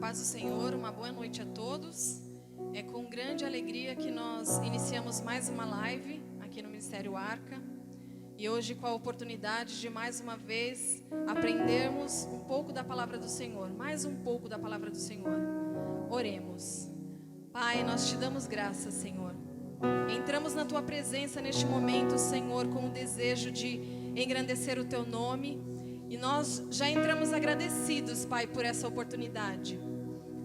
paz do Senhor, uma boa noite a todos. É com grande alegria que nós iniciamos mais uma live aqui no Ministério Arca. E hoje com a oportunidade de mais uma vez aprendermos um pouco da palavra do Senhor, mais um pouco da palavra do Senhor. Oremos. Pai, nós te damos graças, Senhor. Entramos na tua presença neste momento, Senhor, com o desejo de engrandecer o teu nome. E nós já entramos agradecidos, Pai, por essa oportunidade.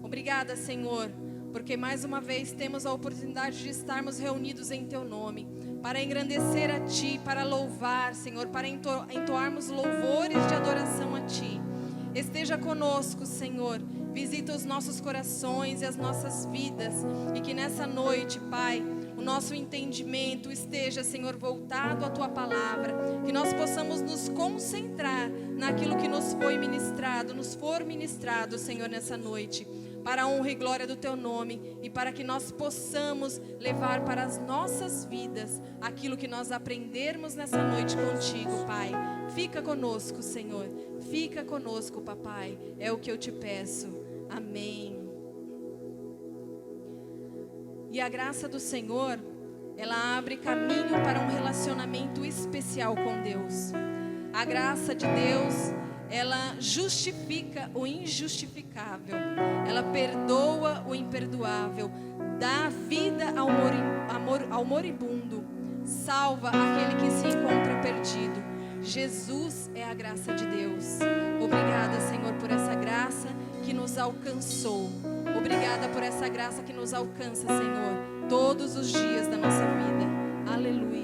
Obrigada, Senhor, porque mais uma vez temos a oportunidade de estarmos reunidos em teu nome, para engrandecer a ti, para louvar, Senhor, para entoarmos louvores de adoração a ti. Esteja conosco, Senhor, visita os nossos corações e as nossas vidas, e que nessa noite, Pai, o nosso entendimento esteja, Senhor, voltado à tua palavra, que nós possamos nos concentrar naquilo que nos for ministrado, Senhor, nessa noite, para a honra e glória do teu nome, e para que nós possamos levar para as nossas vidas aquilo que nós aprendermos nessa noite contigo, Pai. Fica conosco, Senhor, fica conosco, papai, é o que eu te peço, amém. E a graça do Senhor, ela abre caminho para um relacionamento especial com Deus. A graça de Deus, ela justifica o injustificável. Ela perdoa o imperdoável. Dá vida ao moribundo. Salva aquele que se encontra perdido. Jesus é a graça de Deus. Obrigada, Senhor, por essa graça que nos alcançou. Obrigada por essa graça que nos alcança, Senhor, todos os dias da nossa vida. Aleluia.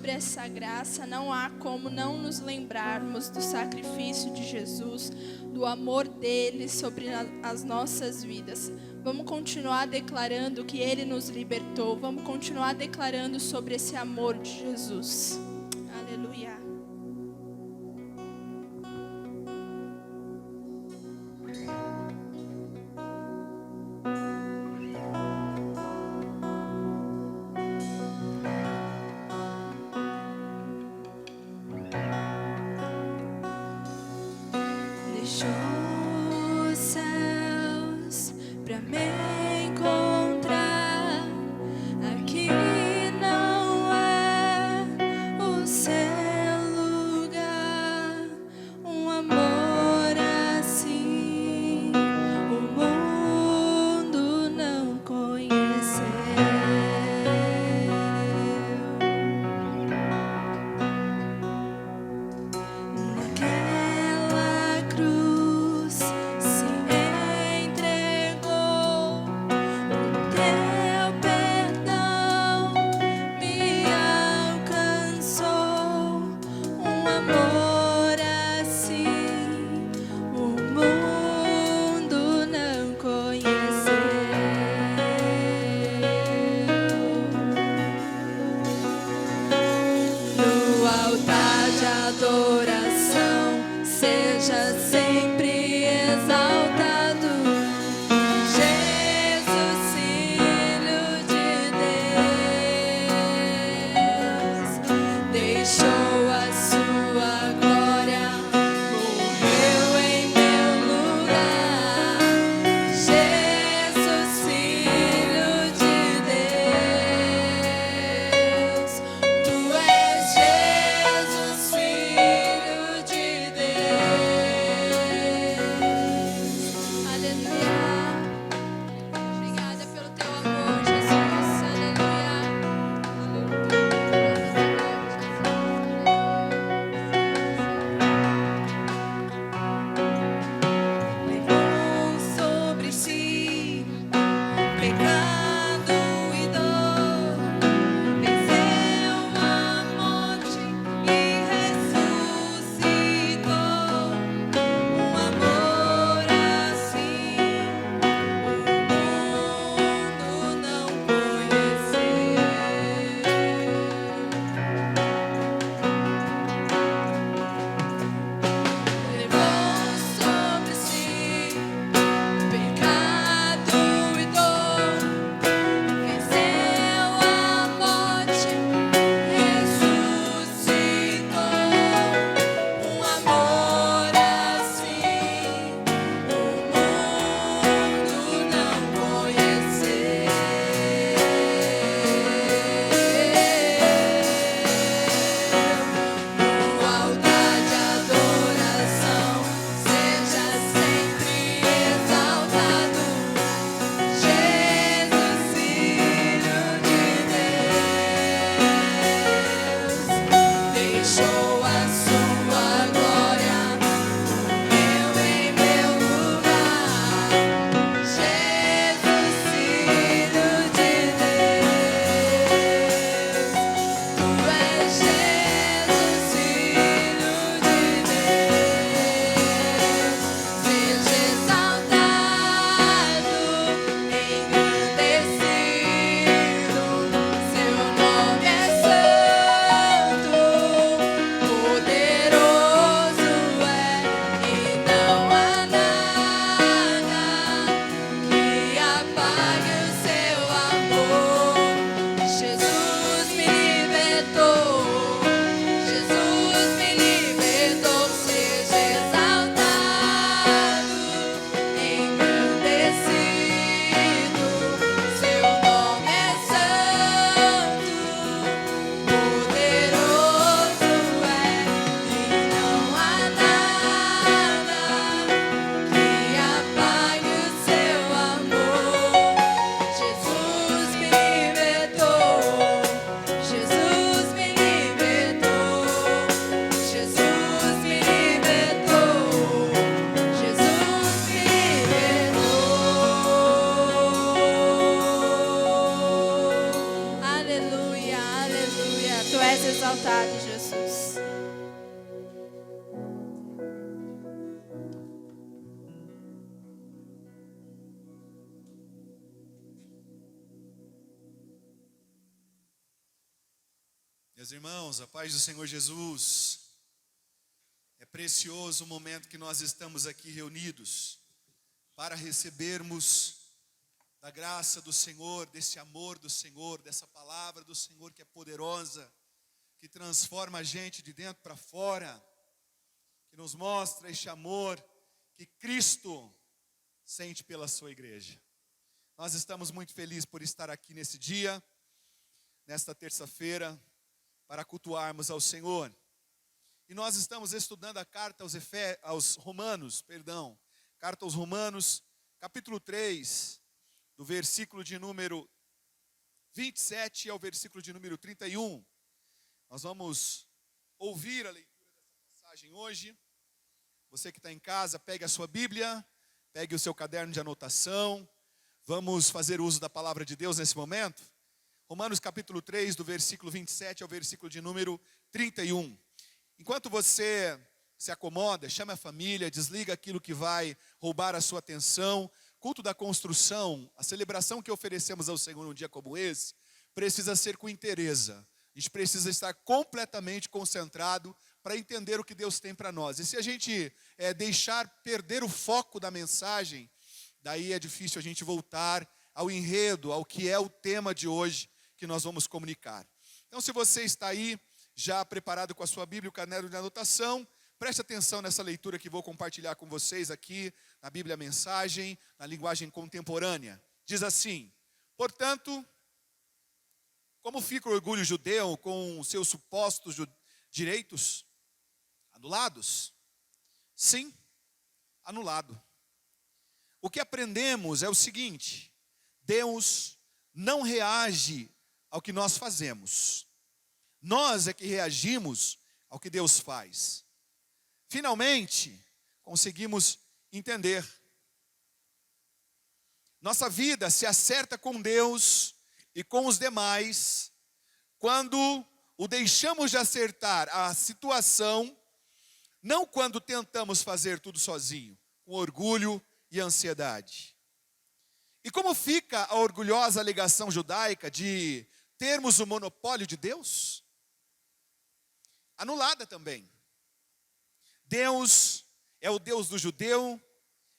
Essa graça, não há como não nos lembrarmos do sacrifício de Jesus, do amor dele sobre as nossas vidas. Vamos continuar declarando que ele nos libertou, vamos continuar declarando sobre esse amor de Jesus. Aleluia. Aqui não é o céu. adoração seja sempre exaltado. Jesus, Filho de Deus, deixou a sua glória, morreu em meu lugar. Jesus, Filho de Deus, tu és Jesus, Filho de Deus. Aleluia. Obrigada pelo teu amor, Jesus. Aleluia. Levou sobre si pecado e dor, venceu a morte e ressuscitou. Um amor assim o mundo não conheceu. Levou sobre si pecado e dor, venceu a morte, ressuscitou. Um amor assim o mundo não conheceu. No altar de adoração seja sempre exaltado. Jesus, Filho de Deus, deixou a sua glória, morreu em meu lugar. Jesus, Filho de Deus, tu és Jesus, Filho de Deus, seja exaltado, engrandecido. Seu nome é santo, poderoso é, e não há nada que apague o seu amor. Jesus me libertou, Jesus me libertou. Seja exaltado, engrandecido. Seu nome é santo, poderoso é, e não há nada que apague o seu amor. Jesus me libertou, Jesus me libertou, Jesus me libertou, Jesus me libertou. Aleluia, aleluia. Tu és exaltado, Jesus. Meus irmãos, a paz do Senhor Jesus. É precioso o momento que nós estamos aqui reunidos para recebermos da graça do Senhor, desse amor do Senhor, dessa palavra do Senhor que é poderosa, que transforma a gente de dentro para fora, que nos mostra este amor que Cristo sente pela sua igreja. Nós estamos muito felizes por estar aqui nesse dia, nesta terça-feira, para cultuarmos ao Senhor. E nós estamos estudando a carta aos Romanos, carta aos Romanos, capítulo 3, do versículo de número 27 ao versículo de número 31. Nós vamos ouvir a leitura dessa passagem hoje. Você que está em casa, pegue a sua Bíblia, pegue o seu caderno de anotação. Vamos fazer uso da palavra de Deus nesse momento. Romanos capítulo 3, do versículo 27 ao versículo de número 31. Enquanto você se acomoda, chame a família, desliga aquilo que vai roubar a sua atenção. Culto da construção, a celebração que oferecemos ao Senhor num dia como esse, precisa ser com inteireza. A gente precisa estar completamente concentrado para entender o que Deus tem para nós. E se a gente deixar perder o foco da mensagem, daí é difícil a gente voltar ao enredo, ao que é o tema de hoje que nós vamos comunicar. Então, se você está aí, já preparado com a sua Bíblia e o caderno de anotação, preste atenção nessa leitura que vou compartilhar com vocês aqui, na Bíblia Mensagem, na linguagem contemporânea. Diz assim: portanto, como fica o orgulho judeu com seus supostos direitos anulados? Sim, anulado. O que aprendemos é o seguinte: Deus não reage ao que nós fazemos. Nós é que reagimos ao que Deus faz. Finalmente, conseguimos entender. Nossa vida se acerta com Deus e com os demais quando o deixamos de acertar a situação, não quando tentamos fazer tudo sozinho, com orgulho e ansiedade. E como fica a orgulhosa alegação judaica de termos o monopólio de Deus? Anulada também. Deus é o Deus do judeu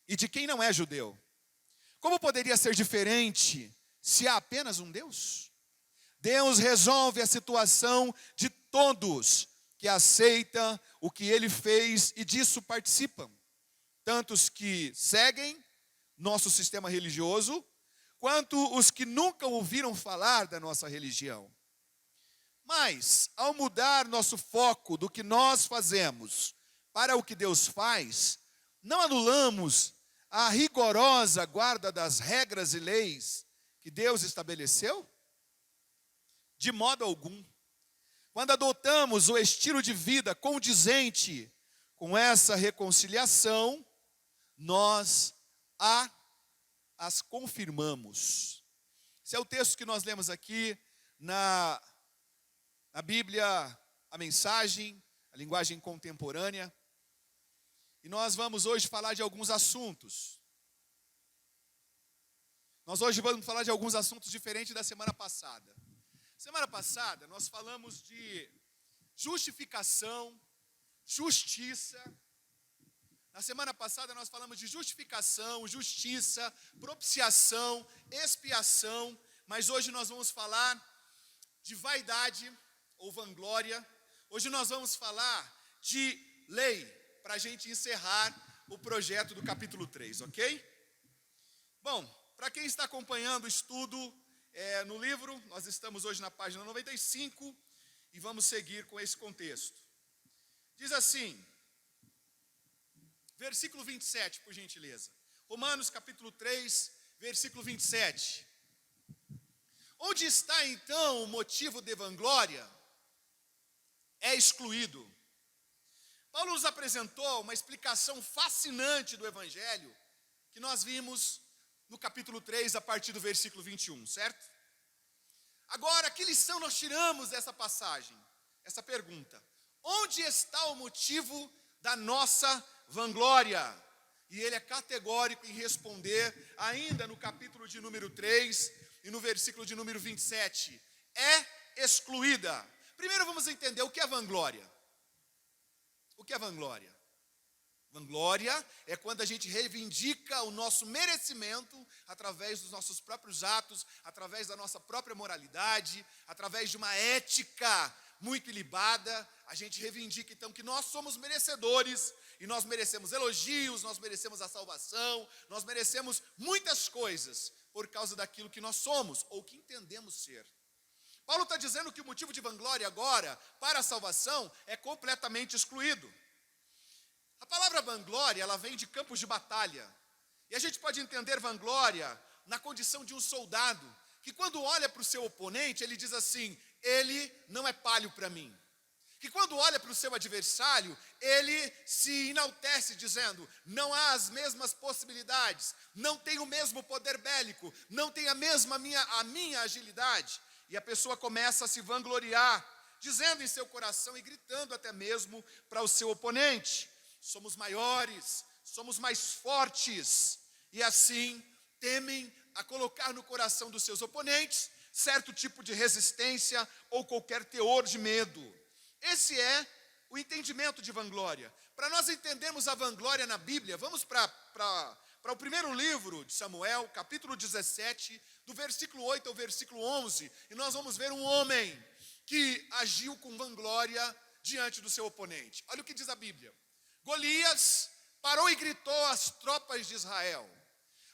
e de quem não é judeu. Como poderia ser diferente se há apenas um Deus? Deus resolve a situação de todos que aceita o que Ele fez e disso participam. Tanto os que seguem nosso sistema religioso, quanto os que nunca ouviram falar da nossa religião. Mas, ao mudar nosso foco do que nós fazemos para o que Deus faz, não anulamos a rigorosa guarda das regras e leis que Deus estabeleceu? De modo algum. Quando adotamos o estilo de vida condizente com essa reconciliação, nós as confirmamos. Esse é o texto que nós lemos aqui na Bíblia, a mensagem, a linguagem contemporânea. E nós vamos hoje falar de alguns assuntos. Nós hoje vamos falar de alguns assuntos diferentes da semana passada. Semana passada nós falamos de justificação, justiça. Na semana passada nós falamos de justificação, justiça, propiciação, expiação. Mas hoje nós vamos falar de vaidade ou vanglória. Hoje nós vamos falar de lei, para a gente encerrar o projeto do capítulo 3, ok? Bom, para quem está acompanhando o estudo no livro, nós estamos hoje na página 95 e vamos seguir com esse contexto. Diz assim, versículo 27, por gentileza. Romanos capítulo 3, versículo 27. Onde está então o motivo de vanglória? É excluído. Paulo nos apresentou uma explicação fascinante do Evangelho que nós vimos no capítulo 3, a partir do versículo 21, certo? Agora, que lição nós tiramos dessa passagem? Essa pergunta: onde está o motivo da nossa vanglória? E ele é categórico em responder, ainda no capítulo de número 3 e no versículo de número 27. É excluída. Primeiro vamos entender o que é vanglória. O que é vanglória? Vanglória é quando a gente reivindica o nosso merecimento através dos nossos próprios atos, através da nossa própria moralidade, através de uma ética muito ilibada. A gente reivindica então que nós somos merecedores e nós merecemos elogios, nós merecemos a salvação, nós merecemos muitas coisas por causa daquilo que nós somos ou que entendemos ser. Paulo está dizendo que o motivo de vanglória agora, para a salvação, é completamente excluído. A palavra vanglória, ela vem de campos de batalha. E a gente pode entender vanglória na condição de um soldado, que quando olha para o seu oponente, ele diz assim: ele não é páreo para mim. Que quando olha para o seu adversário, ele se enaltece dizendo: não há as mesmas possibilidades, não tem o mesmo poder bélico, não tem a minha agilidade. E a pessoa começa a se vangloriar, dizendo em seu coração e gritando até mesmo para o seu oponente: somos maiores, somos mais fortes. E assim temem a colocar no coração dos seus oponentes certo tipo de resistência ou qualquer teor de medo. Esse é o entendimento de vanglória? Para nós entendermos a vanglória na Bíblia, vamos para o primeiro livro de Samuel, capítulo 17, do versículo 8 ao versículo 11, e nós vamos ver um homem que agiu com vanglória diante do seu oponente. Olha o que diz a Bíblia. Golias parou e gritou às tropas de Israel: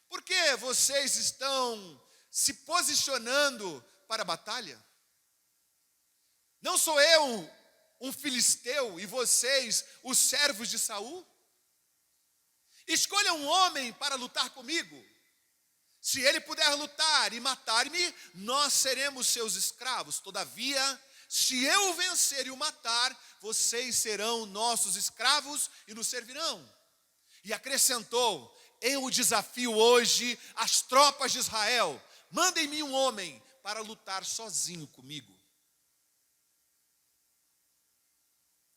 por que vocês estão se posicionando para a batalha? Não sou eu um filisteu e vocês os servos de Saul? Escolha um homem para lutar comigo. Se ele puder lutar e matar-me, nós seremos seus escravos. Todavia, se eu o vencer e o matar, vocês serão nossos escravos e nos servirão. E acrescentou: eu desafio hoje as tropas de Israel. Mandem-me um homem para lutar sozinho comigo.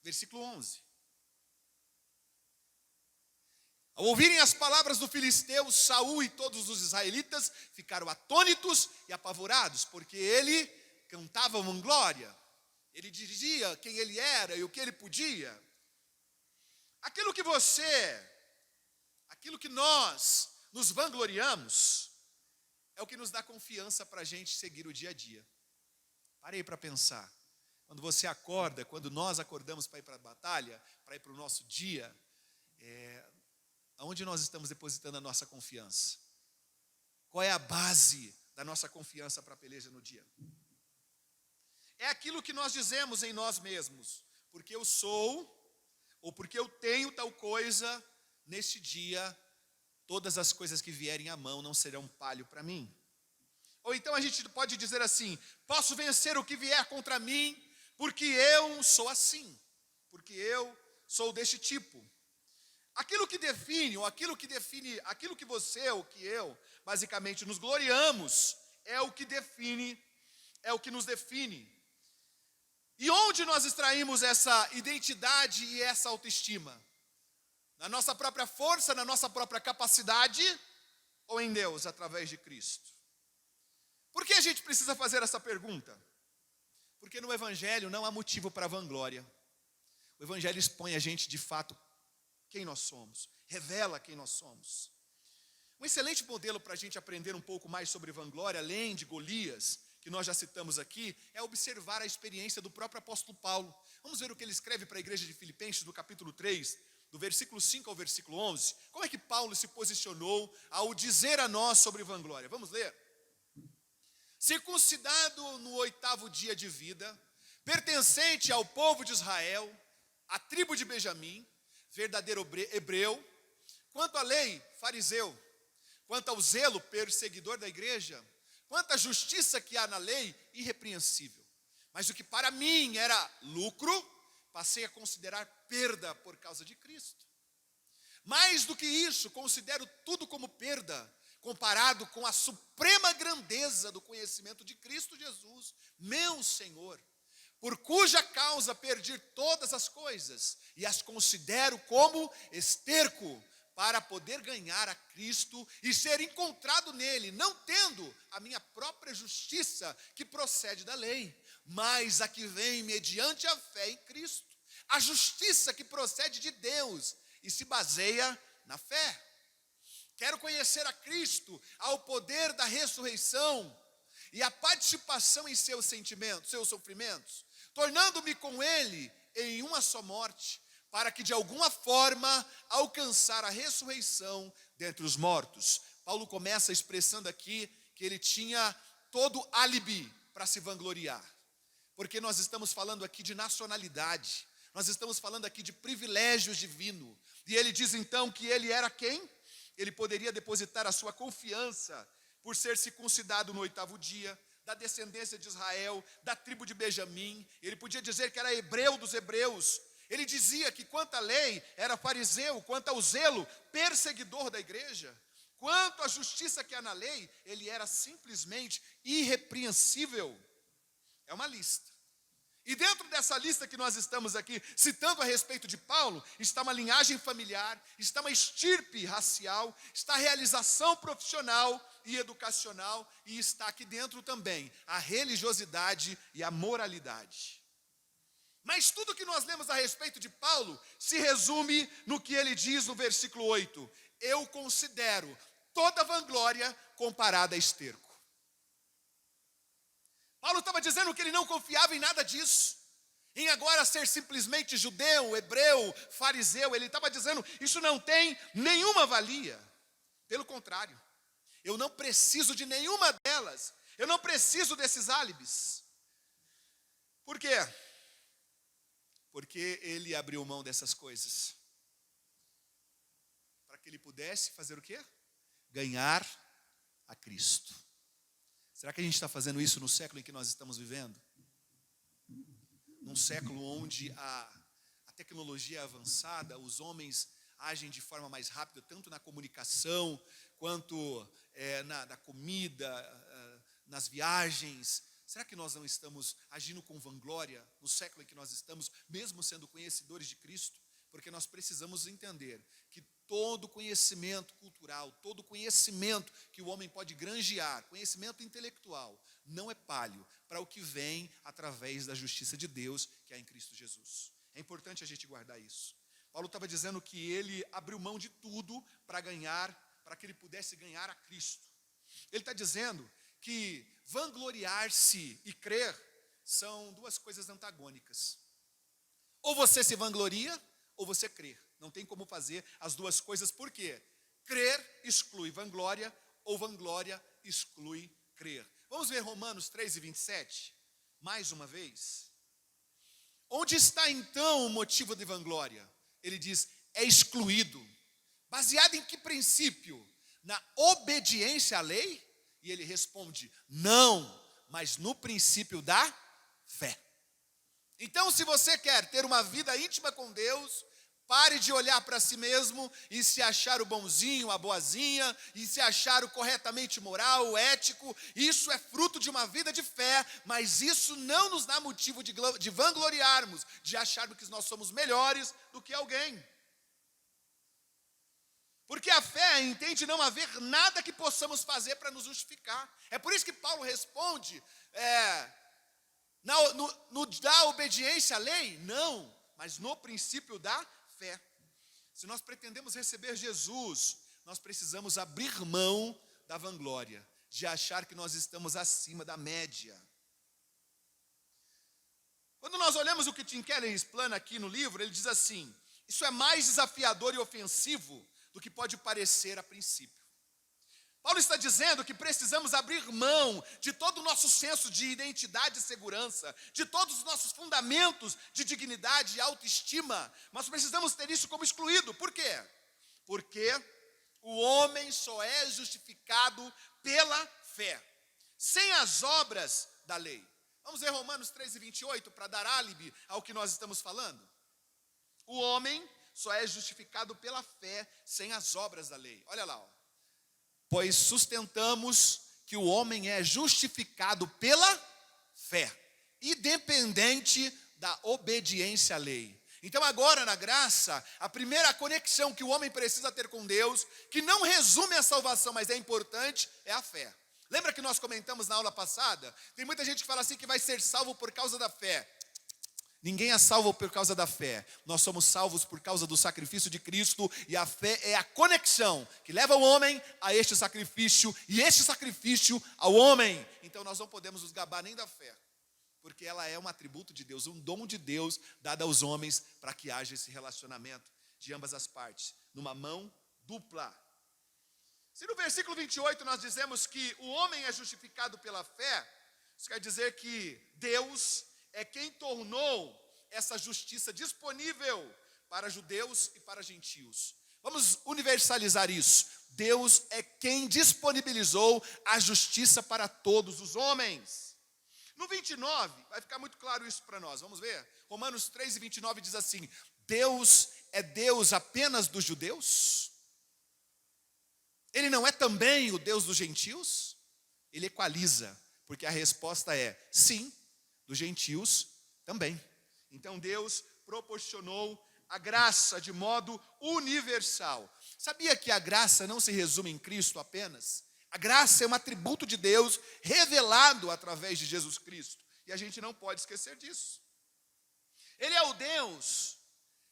Versículo 11. Ao ouvirem as palavras do filisteu, Saul e todos os israelitas ficaram atônitos e apavorados, porque ele cantava vanglória. Ele dizia quem ele era e o que ele podia. Aquilo que nós nos vangloriamos, é o que nos dá confiança para a gente seguir o dia a dia. Parei para pensar. Quando você acorda, quando nós acordamos para ir para a batalha, para ir para o nosso dia, aonde nós estamos depositando a nossa confiança? Qual é a base da nossa confiança para a peleja no dia? É aquilo que nós dizemos em nós mesmos. Porque eu sou, ou porque eu tenho tal coisa, neste dia, todas as coisas que vierem à mão não serão palho para mim. Ou então a gente pode dizer assim: posso vencer o que vier contra mim, porque eu sou assim, porque eu sou deste tipo. Aquilo que você ou que eu, basicamente nos gloriamos, é o que nos define. E onde nós extraímos essa identidade e essa autoestima? Na nossa própria força, na nossa própria capacidade, ou em Deus, através de Cristo? Por que a gente precisa fazer essa pergunta? Porque no Evangelho não há motivo para vanglória. O Evangelho expõe a gente de fato quem nós somos, revela quem nós somos. Um excelente modelo para a gente aprender um pouco mais sobre vanglória, além de Golias, que nós já citamos aqui, é observar a experiência do próprio apóstolo Paulo. Vamos ver o que ele escreve para a igreja de Filipenses, no capítulo 3, do versículo 5 ao versículo 11. Como é que Paulo se posicionou ao dizer a nós sobre vanglória? Vamos ler. Circuncidado no 8º dia de vida, pertencente ao povo de Israel, à tribo de Benjamim, verdadeiro hebreu, quanto à lei, fariseu, quanto ao zelo, perseguidor da igreja, quanto à justiça que há na lei, irrepreensível. Mas o que para mim era lucro, passei a considerar perda por causa de Cristo. Mais do que isso, considero tudo como perda, comparado com a suprema grandeza do conhecimento de Cristo Jesus, meu Senhor, por cuja causa perdi todas as coisas e as considero como esterco, para poder ganhar a Cristo e ser encontrado nele, não tendo a minha própria justiça que procede da lei, mas a que vem mediante a fé em Cristo, a justiça que procede de Deus e se baseia na fé. Quero conhecer a Cristo, ao poder da ressurreição e a participação em seus sentimentos, seus sofrimentos, tornando-me com ele em uma só morte, para que de alguma forma alcançar a ressurreição dentre os mortos. Paulo começa expressando aqui que ele tinha todo álibi para se vangloriar, porque nós estamos falando aqui de nacionalidade, nós estamos falando aqui de privilégios divinos, e ele diz então que ele era quem? Ele poderia depositar a sua confiança por ser circuncidado no 8º dia, da descendência de Israel, da tribo de Benjamim. Ele podia dizer que era hebreu dos hebreus. Ele dizia que quanto à lei era fariseu, quanto ao zelo, perseguidor da igreja. Quanto à justiça que há na lei, ele era simplesmente irrepreensível. É uma lista. E dentro dessa lista que nós estamos aqui citando a respeito de Paulo, está uma linhagem familiar, está uma estirpe racial, está a realização profissional e educacional, e está aqui dentro também a religiosidade e a moralidade. Mas tudo que nós lemos a respeito de Paulo se resume no que ele diz no versículo 8. Eu considero toda vanglória comparada a esterco. Paulo estava dizendo que ele não confiava em nada disso. Em agora ser simplesmente judeu, hebreu, fariseu. Ele estava dizendo, isso não tem nenhuma valia. Pelo contrário, eu não preciso de nenhuma delas. Eu não preciso desses álibis. Por quê? Porque ele abriu mão dessas coisas. Para que ele pudesse fazer o quê? Ganhar a Cristo. Será que a gente está fazendo isso no século em que nós estamos vivendo? Num século onde a tecnologia é avançada, os homens agem de forma mais rápida, tanto na comunicação, quanto na comida, nas viagens. Será que nós não estamos agindo com vanglória no século em que nós estamos, mesmo sendo conhecedores de Cristo? Porque nós precisamos entender que todo conhecimento cultural, todo conhecimento que o homem pode granjear, conhecimento intelectual, não é palho para o que vem através da justiça de Deus, que é em Cristo Jesus. É importante a gente guardar isso. Paulo estava dizendo que ele abriu mão de tudo para que ele pudesse ganhar a Cristo. Ele está dizendo que vangloriar-se e crer são duas coisas antagônicas. Ou você se vangloria, ou você crê. Não tem como fazer as duas coisas, por quê? Crer exclui vanglória, ou vanglória exclui crer. Vamos ver Romanos 3:27, mais uma vez. Onde está então o motivo de vanglória? Ele diz, é excluído. Baseado em que princípio? Na obediência à lei? E ele responde, não, mas no princípio da fé. Então, se você quer ter uma vida íntima com Deus, pare de olhar para si mesmo e se achar o bonzinho, a boazinha, e se achar o corretamente moral, o ético. Isso é fruto de uma vida de fé, mas isso não nos dá motivo de vangloriarmos, de acharmos que nós somos melhores do que alguém. Porque a fé entende não haver nada que possamos fazer para nos justificar. É por isso que Paulo responde, da obediência à lei? Não, mas no princípio da fé. Se nós pretendemos receber Jesus, nós precisamos abrir mão da vanglória, de achar que nós estamos acima da média. Quando nós olhamos o que Tim Keller explana aqui no livro, ele diz assim, isso é mais desafiador e ofensivo do que pode parecer a princípio. Paulo está dizendo que precisamos abrir mão de todo o nosso senso de identidade e segurança, de todos os nossos fundamentos de dignidade e autoestima. Nós precisamos ter isso como excluído. Por quê? Porque o homem só é justificado pela fé, sem as obras da lei. Vamos ver Romanos 3:28 para dar álibi ao que nós estamos falando. O homem só é justificado pela fé, sem as obras da lei. Olha lá, ó. Pois sustentamos que o homem é justificado pela fé, independente da obediência à lei. Então agora na graça, a primeira conexão que o homem precisa ter com Deus, que não resume a salvação, mas é importante, é a fé. Lembra que nós comentamos na aula passada? Tem muita gente que fala assim que vai ser salvo por causa da fé. Ninguém é salvo por causa da fé. Nós somos salvos por causa do sacrifício de Cristo. E a fé é a conexão que leva o homem a este sacrifício. E este sacrifício ao homem. Então nós não podemos nos gabar nem da fé. Porque ela é um atributo de Deus, um dom de Deus dado aos homens para que haja esse relacionamento de ambas as partes. Numa mão dupla. Se no versículo 28 nós dizemos que o homem é justificado pela fé, isso quer dizer que Deus é quem tornou essa justiça disponível para judeus e para gentios. Vamos universalizar isso. Deus é quem disponibilizou a justiça para todos os homens. No 29, vai ficar muito claro isso para nós. Vamos ver? Romanos 3:29 diz assim, Deus é Deus apenas dos judeus? Ele não é também o Deus dos gentios? Ele equaliza, porque a resposta é sim, dos gentios também. Então Deus proporcionou a graça de modo universal. Sabia que a graça não se resume em Cristo apenas? A graça é um atributo de Deus revelado através de Jesus Cristo. E a gente não pode esquecer disso. Ele é o Deus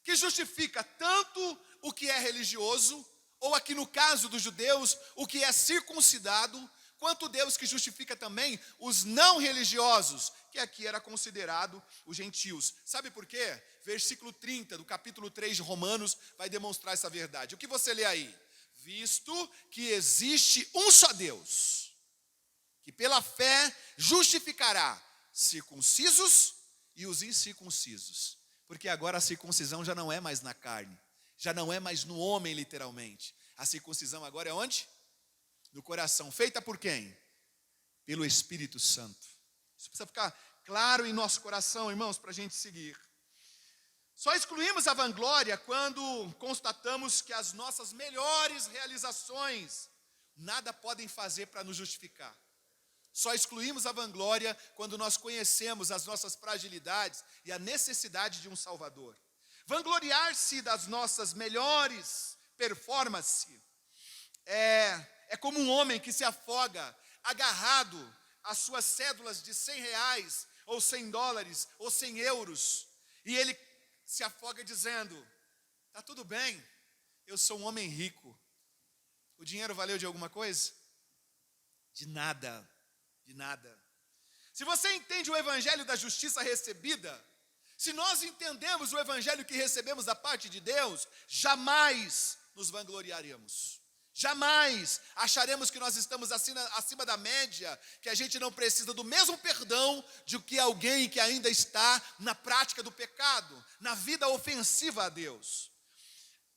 que justifica tanto o que é religioso, ou aqui no caso dos judeus, o que é circuncidado, quanto Deus que justifica também os não religiosos, que aqui era considerado os gentios. Sabe por quê? Versículo 30 do capítulo 3 de Romanos vai demonstrar essa verdade. O que você lê aí? Visto que existe um só Deus, que pela fé justificará circuncisos e os incircuncisos. Porque agora a circuncisão já não é mais na carne, já não é mais no homem literalmente. A circuncisão agora é onde? No coração. Feita por quem? Pelo Espírito Santo. Isso precisa ficar claro em nosso coração, irmãos, para a gente seguir. Só excluímos a vanglória quando constatamos que as nossas melhores realizações nada podem fazer para nos justificar. Só excluímos a vanglória quando nós conhecemos as nossas fragilidades e a necessidade de um Salvador. Vangloriar-se das nossas melhores performances é como um homem que se afoga agarrado às suas cédulas de R$100 ou $100 ou 100 euros, e ele se afoga dizendo: tá tudo bem, eu sou um homem rico. O dinheiro valeu de alguma coisa? De nada, de nada. Se você entende o evangelho da justiça recebida, se nós entendemos o evangelho que recebemos da parte de Deus, jamais nos vangloriaremos. Jamais acharemos que nós estamos acima da média, que a gente não precisa do mesmo perdão de que alguém que ainda está na prática do pecado, na vida ofensiva a Deus.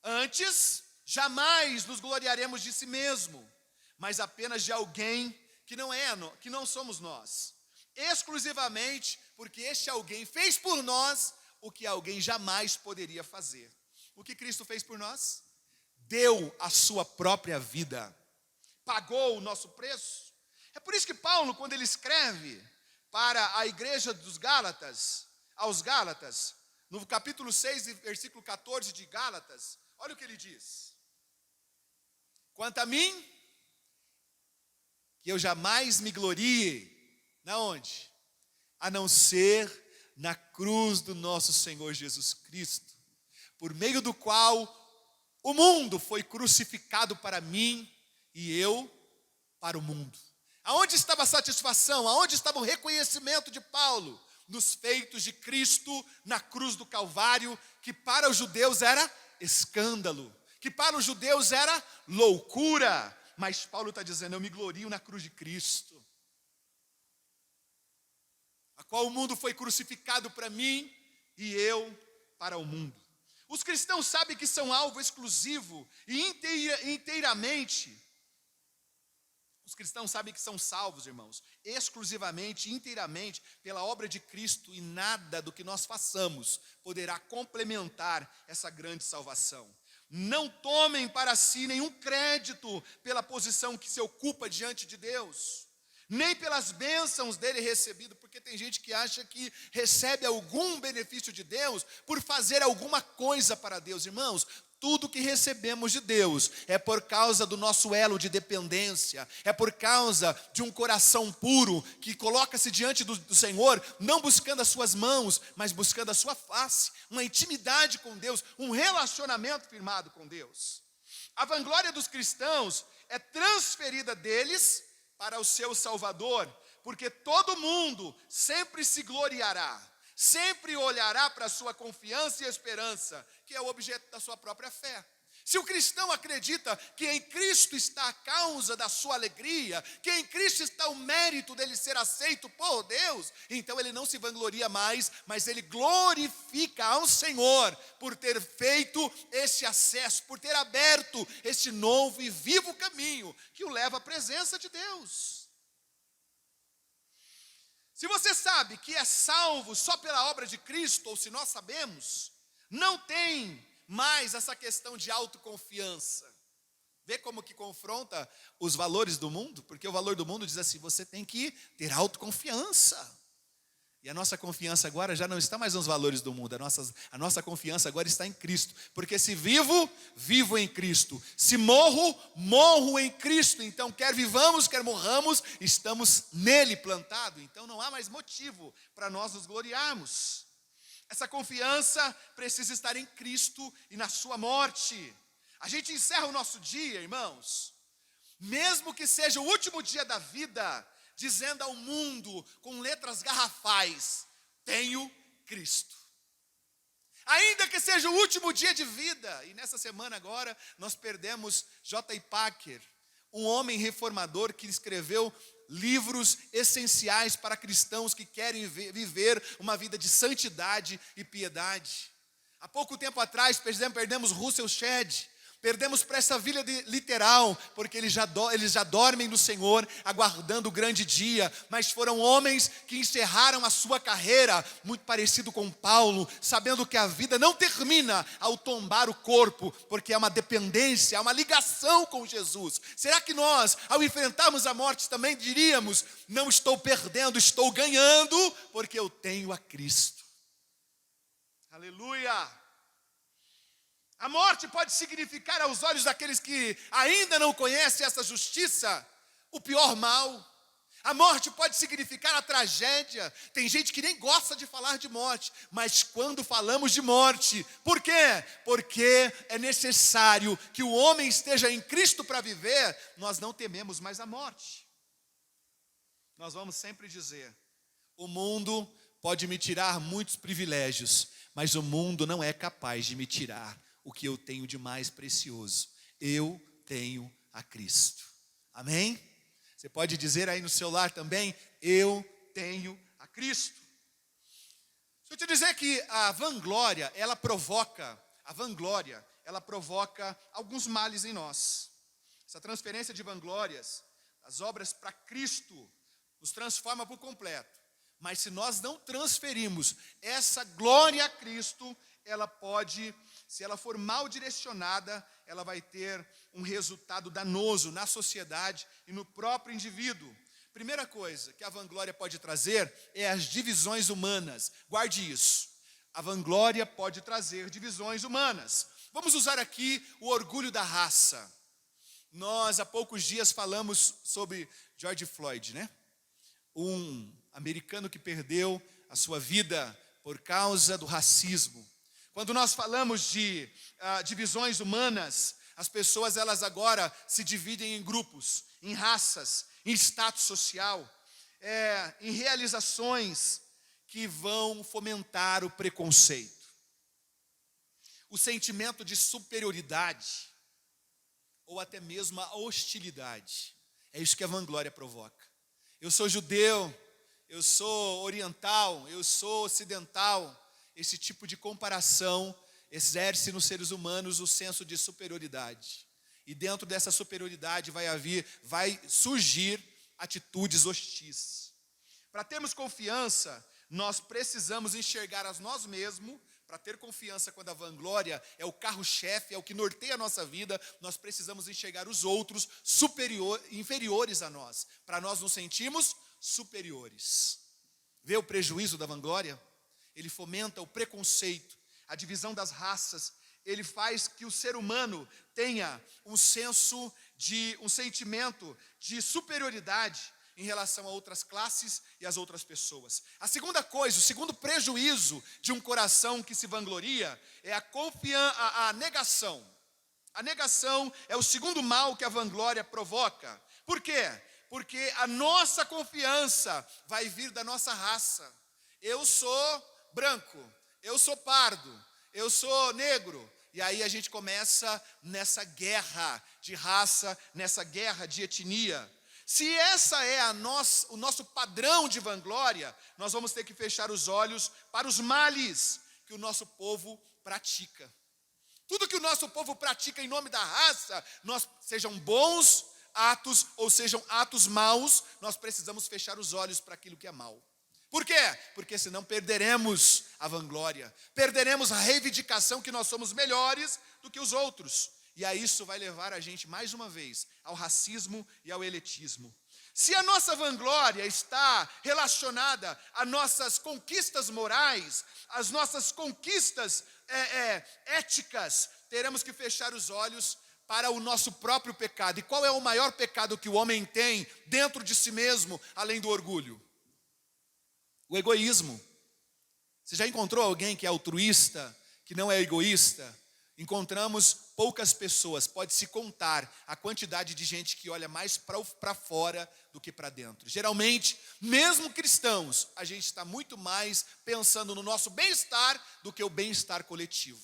Antes, jamais nos gloriaremos de si mesmo, mas apenas de alguém que não somos nós. Exclusivamente porque este alguém fez por nós o que alguém jamais poderia fazer. O que Cristo fez por nós? Deu a sua própria vida, pagou o nosso preço. É por isso que Paulo, quando ele escreve para a igreja dos Gálatas, aos Gálatas, no capítulo 6, versículo 14 de Gálatas, olha o que ele diz: quanto a mim, que eu jamais me glorie, na onde? A não ser na cruz do nosso Senhor Jesus Cristo, por meio do qual o mundo foi crucificado para mim e eu para o mundo. Aonde estava a satisfação? Aonde estava o reconhecimento de Paulo? Nos feitos de Cristo na cruz do Calvário, que para os judeus era escândalo, que para os judeus era loucura. Mas Paulo está dizendo: eu me glorio na cruz de Cristo, a qual o mundo foi crucificado para mim e eu para o mundo. Os cristãos sabem que são alvo exclusivo e inteiramente. Os cristãos sabem que são salvos, irmãos, exclusivamente, inteiramente pela obra de Cristo, e nada do que nós façamos poderá complementar essa grande salvação. Não tomem para si nenhum crédito pela posição que se ocupa diante de Deus, nem pelas bênçãos dele recebido, porque tem gente que acha que recebe algum benefício de Deus por fazer alguma coisa para Deus. Irmãos, tudo que recebemos de Deus é por causa do nosso elo de dependência, é por causa de um coração puro que coloca-se diante do Senhor, não buscando as suas mãos, mas buscando a sua face, uma intimidade com Deus, um relacionamento firmado com Deus. A vanglória dos cristãos é transferida deles para o seu Salvador, porque todo mundo sempre se gloriará, sempre olhará para a sua confiança e esperança, que é o objeto da sua própria fé. Se o cristão acredita que em Cristo está a causa da sua alegria, que em Cristo está o mérito dele ser aceito por Deus, então ele não se vangloria mais, mas ele glorifica ao Senhor por ter feito esse acesso, por ter aberto esse novo e vivo caminho que o leva à presença de Deus. Se você sabe que é salvo só pela obra de Cristo, ou se nós sabemos, não tem mais essa questão de autoconfiança. Vê como que confronta os valores do mundo? Porque o valor do mundo diz assim: você tem que ter autoconfiança. E a nossa confiança agora já não está mais nos valores do mundo. A nossa confiança agora está em Cristo. Porque se vivo, vivo em Cristo. Se morro, morro em Cristo. Então quer vivamos, quer morramos, estamos nele plantado. Então não há mais motivo para nós nos gloriarmos. Essa confiança precisa estar em Cristo e na sua morte. A gente encerra o nosso dia, irmãos, mesmo que seja o último dia da vida, dizendo ao mundo com letras garrafais: tenho Cristo. Ainda que seja o último dia de vida. E nessa semana agora nós perdemos J.I. Packer, um homem reformador que escreveu livros essenciais para cristãos que querem viver uma vida de santidade e piedade. Há pouco tempo atrás, perdemos Russell Shedd. Perdemos para essa vida literal, porque eles já dormem no Senhor, aguardando o grande dia. Mas foram homens que encerraram a sua carreira, muito parecido com Paulo, sabendo que a vida não termina ao tombar o corpo, porque é uma dependência, é uma ligação com Jesus. Será que nós, ao enfrentarmos a morte, também diríamos: não estou perdendo, estou ganhando, porque eu tenho a Cristo? Aleluia! A morte pode significar aos olhos daqueles que ainda não conhecem essa justiça o pior mal. A morte pode significar a tragédia. Tem gente que nem gosta de falar de morte, mas quando falamos de morte, por quê? Porque é necessário que o homem esteja em Cristo para viver. Nós não tememos mais a morte. Nós vamos sempre dizer: o mundo pode me tirar muitos privilégios, mas o mundo não é capaz de me tirar o que eu tenho de mais precioso. Eu tenho a Cristo. Amém? Você pode dizer aí no seu lar também: eu tenho a Cristo. Deixa eu te dizer que a vanglória, ela provoca alguns males em nós. Essa transferência de vanglórias, as obras para Cristo, nos transforma por completo. Mas se nós não transferimos essa glória a Cristo, ela pode, se ela for mal direcionada, ela vai ter um resultado danoso na sociedade e no próprio indivíduo. Primeira coisa que a vanglória pode trazer é as divisões humanas. Guarde isso. A vanglória pode trazer divisões humanas. Vamos usar aqui o orgulho da raça. Nós há poucos dias falamos sobre George Floyd, né? Um americano que perdeu a sua vida por causa do racismo. Quando nós falamos de divisões humanas, as pessoas elas agora se dividem em grupos, em raças, em status social, em realizações que vão fomentar o preconceito, o sentimento de superioridade, ou até mesmo a hostilidade. É isso que a vanglória provoca. Eu sou judeu, eu sou oriental, eu sou ocidental. Esse tipo de comparação exerce nos seres humanos o senso de superioridade. E dentro dessa superioridade vai surgir atitudes hostis. Para termos confiança, nós precisamos enxergar a nós mesmos. Para ter confiança quando a vanglória é o carro-chefe, é o que norteia a nossa vida, nós precisamos enxergar os outros inferiores a nós, para nós nos sentirmos superiores. Vê o prejuízo da vanglória? Ele fomenta o preconceito, a divisão das raças. Ele faz que o ser humano tenha um sentimento de superioridade em relação a outras classes e às outras pessoas. A segunda coisa, o segundo prejuízo de um coração que se vangloria é a negação. A negação é o segundo mal que a vanglória provoca. Por quê? Porque a nossa confiança vai vir da nossa raça. Eu sou branco, eu sou pardo, eu sou negro. E aí a gente começa nessa guerra de raça, nessa guerra de etnia. Se essa é o nosso padrão de vanglória, nós vamos ter que fechar os olhos para os males que o nosso povo pratica. Tudo que o nosso povo pratica em nome da raça, sejam bons atos ou sejam atos maus, nós precisamos fechar os olhos para aquilo que é mau. Por quê? Porque senão perderemos a vanglória, perderemos a reivindicação que nós somos melhores do que os outros. E aí isso vai levar a gente, mais uma vez, ao racismo e ao elitismo. Se a nossa vanglória está relacionada às nossas conquistas morais, às nossas conquistas éticas, teremos que fechar os olhos para o nosso próprio pecado. E qual é o maior pecado que o homem tem dentro de si mesmo, além do orgulho? O egoísmo. Você já encontrou alguém que é altruísta, que não é egoísta? Encontramos poucas pessoas, pode-se contar a quantidade de gente que olha mais para fora do que para dentro. Geralmente, mesmo cristãos, a gente está muito mais pensando no nosso bem-estar do que o bem-estar coletivo.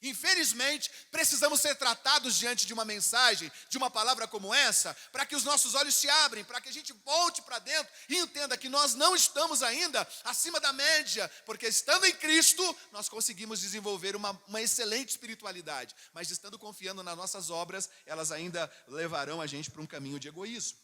Infelizmente, precisamos ser tratados diante de uma mensagem, de uma palavra como essa, para que os nossos olhos se abrem, para que a gente volte para dentro e entenda que nós não estamos ainda acima da média, porque estando em Cristo, nós conseguimos desenvolver uma excelente espiritualidade, mas estando confiando nas nossas obras, elas ainda levarão a gente para um caminho de egoísmo.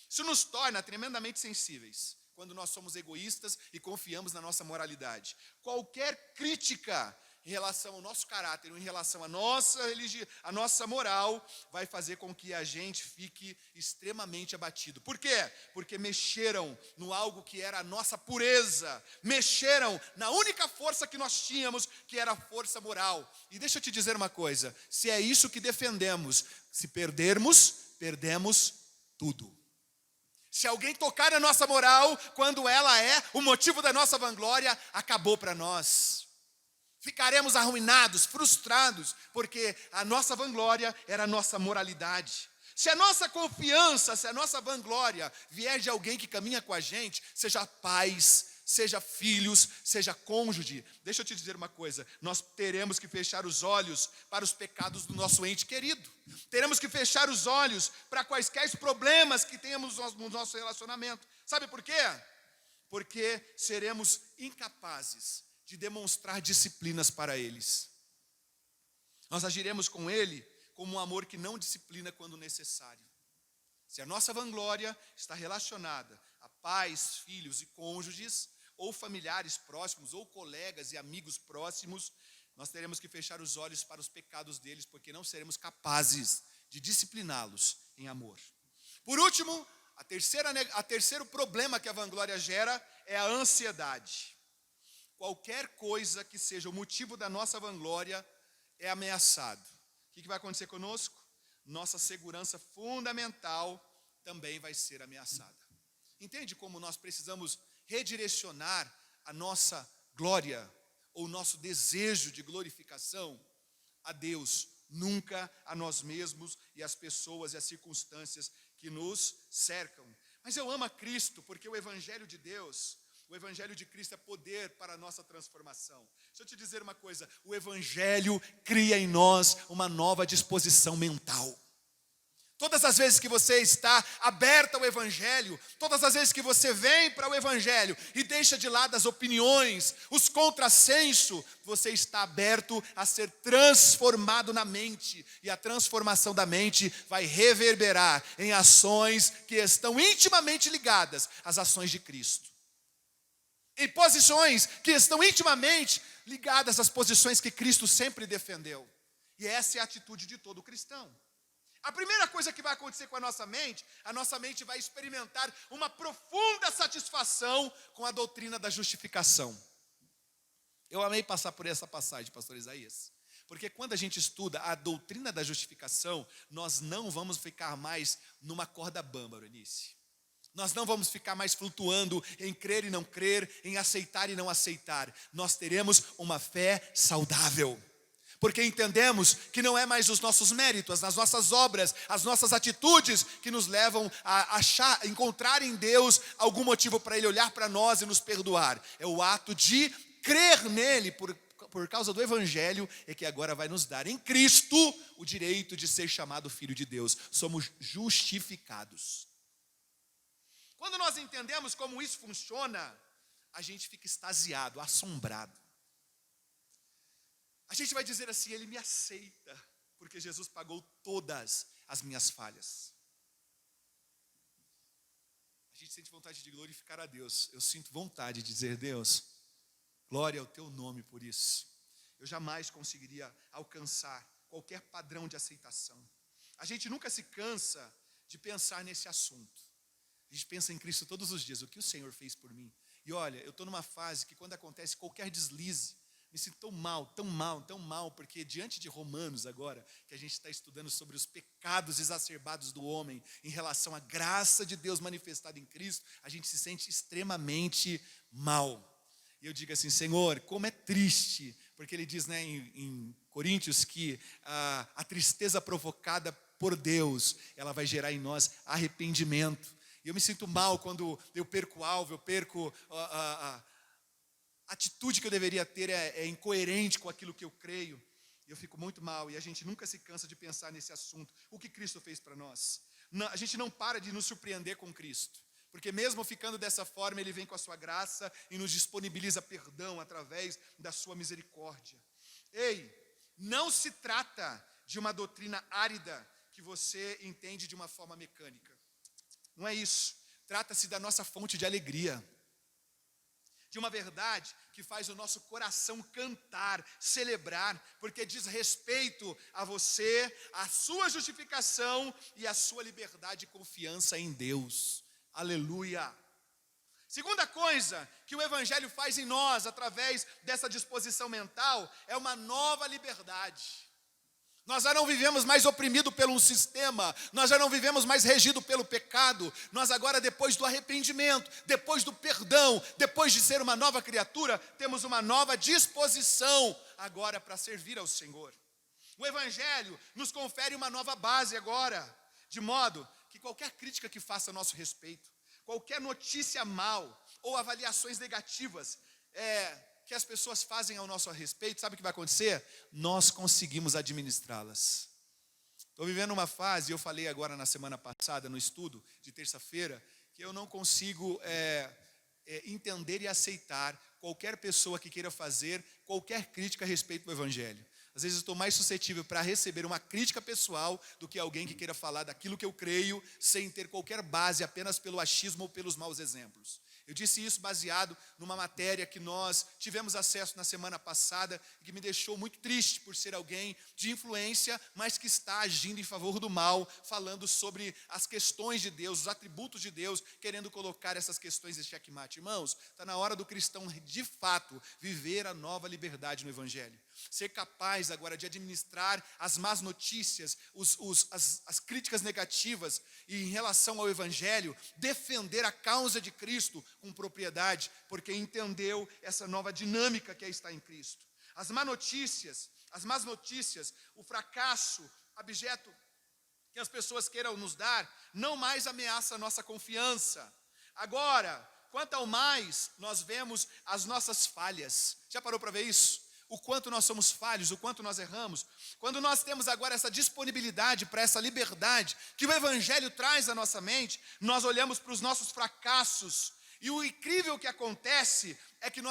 Isso nos torna tremendamente sensíveis, quando nós somos egoístas e confiamos na nossa moralidade. Qualquer crítica em relação ao nosso caráter, em relação à nossa religião, à nossa moral, vai fazer com que a gente fique extremamente abatido. Por quê? Porque mexeram no algo que era a nossa pureza, mexeram na única força que nós tínhamos, que era a força moral. E deixa eu te dizer uma coisa, se é isso que defendemos, se perdermos, perdemos tudo. Se alguém tocar na nossa moral, quando ela é o motivo da nossa vanglória, acabou para nós. Ficaremos arruinados, frustrados, porque a nossa vanglória era a nossa moralidade. Se a nossa confiança, se a nossa vanglória vier de alguém que caminha com a gente, seja pais, seja filhos, seja cônjuge, deixa eu te dizer uma coisa, nós teremos que fechar os olhos para os pecados do nosso ente querido. Teremos que fechar os olhos para quaisquer problemas que tenhamos no nosso relacionamento. Sabe por quê? Porque seremos incapazes de demonstrar disciplinas para eles. Nós agiremos com ele como um amor que não disciplina quando necessário. Se a nossa vanglória está relacionada a pais, filhos e cônjuges, ou familiares próximos, ou colegas e amigos próximos, nós teremos que fechar os olhos para os pecados deles, porque não seremos capazes de discipliná-los em amor. Por último, a terceiro problema que a vanglória gera é a ansiedade. Qualquer coisa que seja o motivo da nossa vanglória é ameaçado. O que vai acontecer conosco? Nossa segurança fundamental também vai ser ameaçada. Entende como nós precisamos redirecionar a nossa glória, ou nosso desejo de glorificação a Deus, nunca a nós mesmos e as pessoas e as circunstâncias que nos cercam. Mas eu amo a Cristo, porque o Evangelho de Deus, o Evangelho de Cristo é poder para a nossa transformação. Deixa eu te dizer uma coisa, o Evangelho cria em nós uma nova disposição mental. Todas as vezes que você está aberto ao Evangelho, todas as vezes que você vem para o Evangelho e deixa de lado as opiniões, os contrassensos, você está aberto a ser transformado na mente. E a transformação da mente vai reverberar em ações que estão intimamente ligadas às ações de Cristo. Em posições que estão intimamente ligadas às posições que Cristo sempre defendeu. E essa é a atitude de todo cristão. A primeira coisa que vai acontecer com a nossa mente vai experimentar uma profunda satisfação com a doutrina da justificação. Eu amei passar por essa passagem, pastor Isaías, porque quando a gente estuda a doutrina da justificação, nós não vamos ficar mais numa corda bamba, Eunice. Nós não vamos ficar mais flutuando em crer e não crer, em aceitar e não aceitar. Nós teremos uma fé saudável. Porque entendemos que não é mais os nossos méritos, as nossas obras, as nossas atitudes que nos levam a encontrar em Deus algum motivo para Ele olhar para nós e nos perdoar. É o ato de crer nele por causa do Evangelho é que agora vai nos dar em Cristo o direito de ser chamado filho de Deus. Somos justificados. Quando nós entendemos como isso funciona, a gente fica extasiado, assombrado. A gente vai dizer assim, Ele me aceita, porque Jesus pagou todas as minhas falhas. A gente sente vontade de glorificar a Deus. Eu sinto vontade de dizer, Deus, glória ao Teu nome por isso. Eu jamais conseguiria alcançar qualquer padrão de aceitação. A gente nunca se cansa de pensar nesse assunto. A gente pensa em Cristo todos os dias, o que o Senhor fez por mim. E olha, eu estou numa fase que quando acontece qualquer deslize, me sinto tão mal, porque diante de Romanos agora, que a gente está estudando sobre os pecados exacerbados do homem, em relação à graça de Deus manifestada em Cristo, a gente se sente extremamente mal. E eu digo assim, Senhor, como é triste, porque ele diz, né, em Coríntios que a tristeza provocada por Deus, ela vai gerar em nós arrependimento. E eu me sinto mal quando eu perco o alvo, eu perco a atitude que eu deveria ter é incoerente com aquilo que eu creio. Eu fico muito mal e a gente nunca se cansa de pensar nesse assunto. O que Cristo fez para nós? A gente não para de nos surpreender com Cristo. Porque mesmo ficando dessa forma, Ele vem com a sua graça e nos disponibiliza perdão através da sua misericórdia. Ei, não se trata de uma doutrina árida que você entende de uma forma mecânica. Não é isso. Trata-se da nossa fonte de alegria. De uma verdade que faz o nosso coração cantar, celebrar, porque diz respeito a você, a sua justificação e a sua liberdade e confiança em Deus. Aleluia! Segunda coisa que o Evangelho faz em nós, através dessa disposição mental, é uma nova liberdade. Nós já não vivemos mais oprimido pelo um sistema, nós já não vivemos mais regido pelo pecado, nós agora, depois do arrependimento, depois do perdão, depois de ser uma nova criatura, temos uma nova disposição agora para servir ao Senhor. O Evangelho nos confere uma nova base agora, de modo que qualquer crítica que faça a nosso respeito, qualquer notícia mal ou avaliações negativas que as pessoas fazem ao nosso respeito, sabe o que vai acontecer? Nós conseguimos administrá-las. Estou vivendo uma fase, eu falei agora na semana passada, no estudo de terça-feira, que eu não consigo entender e aceitar qualquer pessoa que queira fazer qualquer crítica a respeito do Evangelho. Às vezes eu estou mais suscetível para receber uma crítica pessoal do que alguém que queira falar daquilo que eu creio, sem ter qualquer base, apenas pelo achismo ou pelos maus exemplos. Eu disse isso baseado numa matéria que nós tivemos acesso na semana passada e que me deixou muito triste por ser alguém de influência, mas que está agindo em favor do mal, falando sobre as questões de Deus, os atributos de Deus, querendo colocar essas questões em xeque-mate. Irmãos, está na hora do cristão, de fato, viver a nova liberdade no Evangelho. Ser capaz agora de administrar as más notícias, as críticas negativas e em relação ao Evangelho, defender a causa de Cristo com propriedade, porque entendeu essa nova dinâmica que está em Cristo. As más notícias, o fracasso abjeto que as pessoas queiram nos dar, não mais ameaça a nossa confiança. Agora, quanto ao mais, nós vemos as nossas falhas. Já parou para ver isso? O quanto nós somos falhos, o quanto nós erramos. Quando nós temos agora essa disponibilidade para essa liberdade que o Evangelho traz à nossa mente, nós olhamos para os nossos fracassos. E o incrível que acontece é que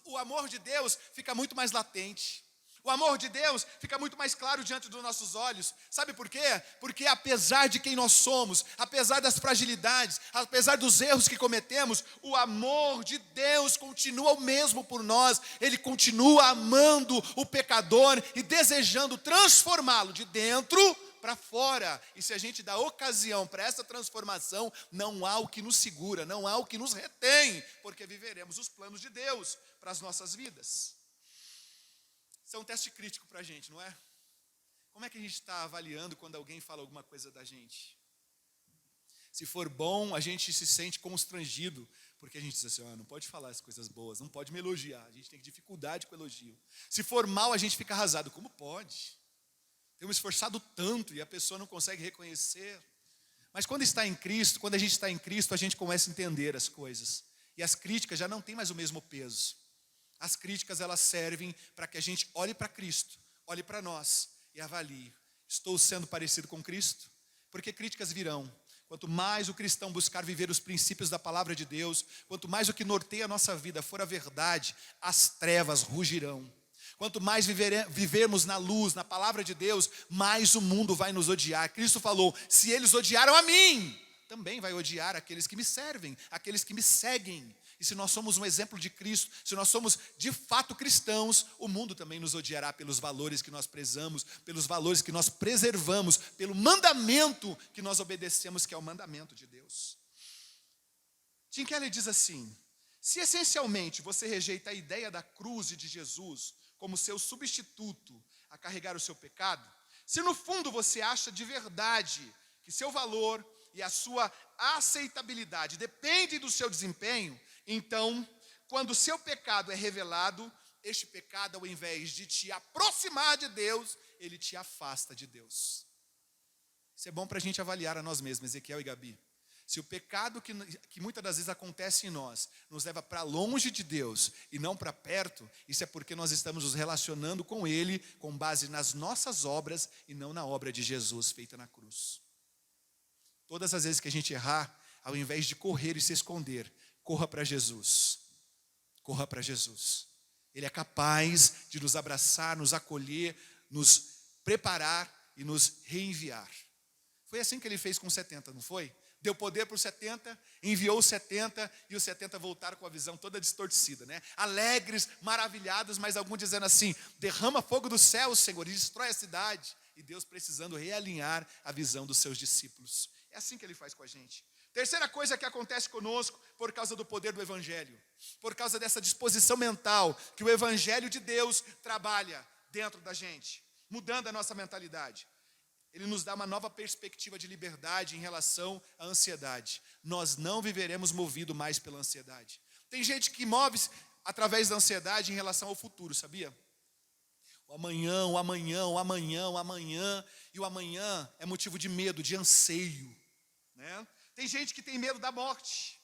o amor de Deus fica muito mais latente. O amor de Deus fica muito mais claro diante dos nossos olhos. Sabe por quê? Porque apesar de quem nós somos, apesar das fragilidades, apesar dos erros que cometemos, o amor de Deus continua o mesmo por nós. Ele continua amando o pecador e desejando transformá-lo de dentro para fora. E se a gente dá ocasião para essa transformação, não há o que nos segura, não há o que nos retém, porque viveremos os planos de Deus para as nossas vidas. Isso é um teste crítico para a gente, não é? Como é que a gente está avaliando quando alguém fala alguma coisa da gente? Se for bom, a gente se sente constrangido, porque a gente diz assim, não pode falar as coisas boas, não pode me elogiar, a gente tem dificuldade com o elogio. Se for mal, a gente fica arrasado, como pode? Temos esforçado tanto e a pessoa não consegue reconhecer. Mas quando está em Cristo, quando a gente está em Cristo, a gente começa a entender as coisas. E as críticas já não têm mais o mesmo peso. As críticas, elas servem para que a gente olhe para Cristo, olhe para nós e avalie. Estou sendo parecido com Cristo? Porque críticas virão. Quanto mais o cristão buscar viver os princípios da palavra de Deus, quanto mais o que norteia a nossa vida for a verdade, as trevas rugirão. Quanto mais vivermos na luz, na palavra de Deus, mais o mundo vai nos odiar. Cristo falou, se eles odiaram a mim, também vai odiar aqueles que me servem, aqueles que me seguem. E se nós somos um exemplo de Cristo, se nós somos de fato cristãos, o mundo também nos odiará pelos valores que nós prezamos, pelos valores que nós preservamos, pelo mandamento que nós obedecemos, que é o mandamento de Deus. Tim Keller diz assim, se essencialmente você rejeita a ideia da cruz e de Jesus como seu substituto a carregar o seu pecado, se no fundo você acha de verdade que seu valor e a sua aceitabilidade dependem do seu desempenho, então quando o seu pecado é revelado, este pecado, ao invés de te aproximar de Deus, ele te afasta de Deus. Isso é bom para a gente avaliar a nós mesmos, Ezequiel e Gabi. Se o pecado que muitas das vezes acontece em nós, nos leva para longe de Deus e não para perto, isso é porque nós estamos nos relacionando com Ele com base nas nossas obras e não na obra de Jesus feita na cruz. Todas as vezes que a gente errar, ao invés de correr e se esconder, corra para Jesus. Corra para Jesus. Ele é capaz de nos abraçar, nos acolher, nos preparar e nos reenviar. Foi assim que ele fez com os 70, não foi? Deu poder para os 70, enviou os 70 e os 70 voltaram com a visão toda distorcida, né? Alegres, maravilhados, mas alguns dizendo assim: derrama fogo do céu, Senhor, e destrói a cidade. E Deus precisando realinhar a visão dos seus discípulos. É assim que ele faz com a gente. Terceira coisa que acontece conosco por causa do poder do Evangelho, por causa dessa disposição mental que o Evangelho de Deus trabalha dentro da gente, mudando a nossa mentalidade. Ele nos dá uma nova perspectiva de liberdade em relação à ansiedade. Nós não viveremos movidos mais pela ansiedade. Tem gente que move-se através da ansiedade em relação ao futuro, sabia? O amanhã, o amanhã, o amanhã, o amanhã. E o amanhã é motivo de medo, de anseio, né? Tem gente que tem medo da morte.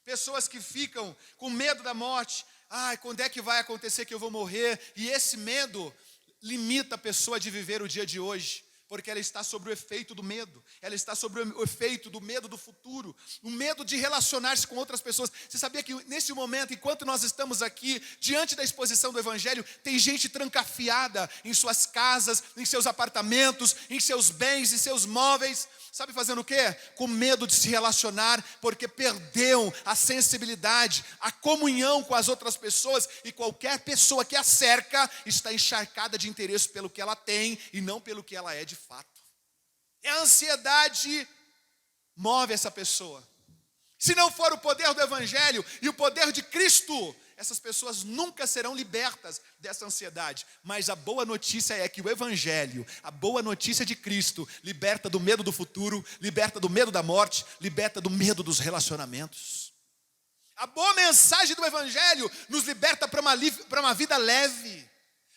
Pessoas que ficam com medo da morte. Ai, quando é que vai acontecer que eu vou morrer? E esse medo limita a pessoa de viver o dia de hoje. Porque ela está sobre o efeito do medo. Ela está sobre o efeito do medo do futuro. O medo de relacionar-se com outras pessoas. Você sabia que nesse momento, enquanto nós estamos aqui, diante da exposição do Evangelho, tem gente trancafiada em suas casas, em seus apartamentos, em seus bens, em seus móveis. Sabe fazendo o quê? Com medo de se relacionar, porque perdeu a sensibilidade, a comunhão com as outras pessoas, e qualquer pessoa que a cerca está encharcada de interesse pelo que ela tem e não pelo que ela é de fato. E a ansiedade move essa pessoa. Se não for o poder do Evangelho e o poder de Cristo, essas pessoas nunca serão libertas dessa ansiedade. Mas a boa notícia é que o Evangelho, a boa notícia de Cristo, liberta do medo do futuro, liberta do medo da morte, liberta do medo dos relacionamentos. A boa mensagem do Evangelho nos liberta para uma vida leve,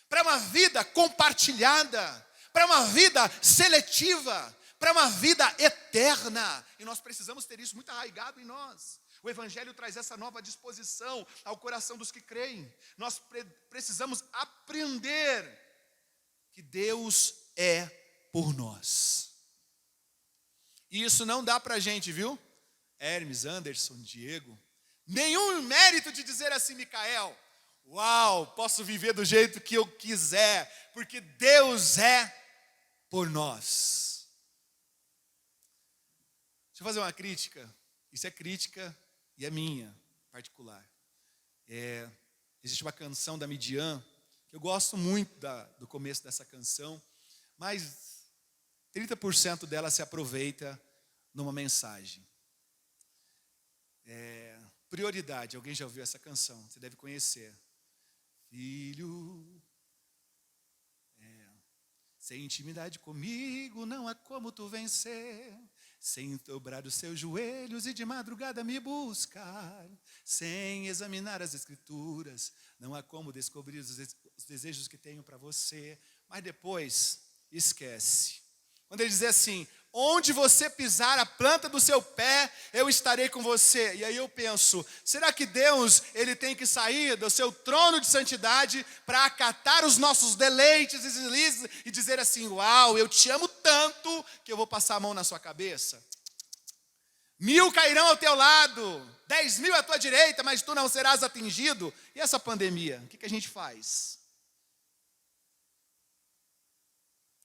para uma vida compartilhada, para uma vida seletiva, para uma vida eterna. E nós precisamos ter isso muito arraigado em nós. O Evangelho traz essa nova disposição ao coração dos que creem. Nós precisamos aprender que Deus é por nós. E isso não dá para a gente, viu? Hermes, Anderson, Diego. Nenhum mérito de dizer assim, Micael: uau, posso viver do jeito que eu quiser, porque Deus é por nós. Deixa eu fazer uma crítica. Isso é crítica e é minha, particular. Existe uma canção da Midian, que eu gosto muito do começo dessa canção, mas 30% dela se aproveita numa mensagem. Prioridade, alguém já ouviu essa canção? Você deve conhecer. Filho, sem intimidade comigo não há como tu vencer. Sem dobrar os seus joelhos e de madrugada me buscar, sem examinar as escrituras, não há como descobrir os desejos que tenho para você. Mas depois, esquece. Quando ele diz assim: onde você pisar a planta do seu pé, eu estarei com você. E aí eu penso, será que Deus, ele tem que sair do seu trono de santidade para acatar os nossos deleites e deslizes e dizer assim: uau, eu te amo tanto que eu vou passar a mão na sua cabeça? 1000 cairão ao teu lado, 10.000 à tua direita, mas tu não serás atingido. E essa pandemia, o que a gente faz?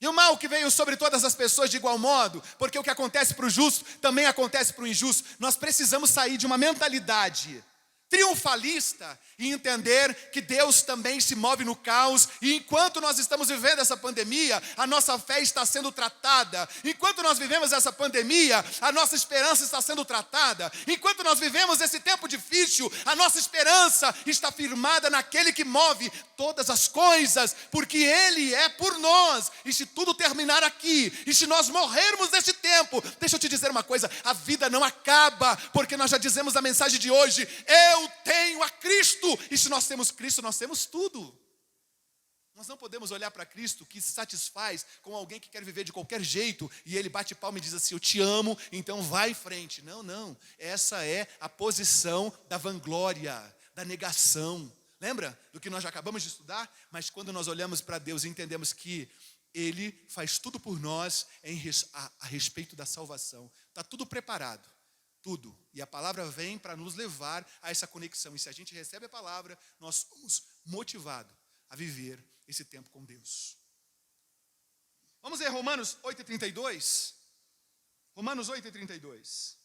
E o mal que veio sobre todas as pessoas de igual modo, porque o que acontece para o justo também acontece para o injusto. Nós precisamos sair de uma mentalidade triunfalista e entender que Deus também se move no caos. E enquanto nós estamos vivendo essa pandemia, a nossa fé está sendo tratada. Enquanto nós vivemos essa pandemia, a nossa esperança está sendo tratada. Enquanto nós vivemos esse tempo difícil, a nossa esperança está firmada naquele que move todas as coisas, porque Ele é por nós. E se tudo terminar aqui, e se nós morrermos neste tempo, deixa eu te dizer uma coisa: a vida não acaba, porque nós já dizemos a mensagem de hoje: eu eu tenho a Cristo. E se nós temos Cristo, nós temos tudo. Nós não podemos olhar para Cristo, que se satisfaz com alguém que quer viver de qualquer jeito, e ele bate palma e diz assim, eu te amo, então vai em frente. Não, não. Essa é a posição da vanglória, da negação. Lembra do que nós já acabamos de estudar? Mas quando nós olhamos para Deus e entendemos que Ele faz tudo por nós a respeito da salvação. Está tudo preparado. Tudo. E a palavra vem para nos levar a essa conexão. E se a gente recebe a palavra, nós somos motivados a viver esse tempo com Deus. Vamos ler Romanos 8:32. Romanos 8:32.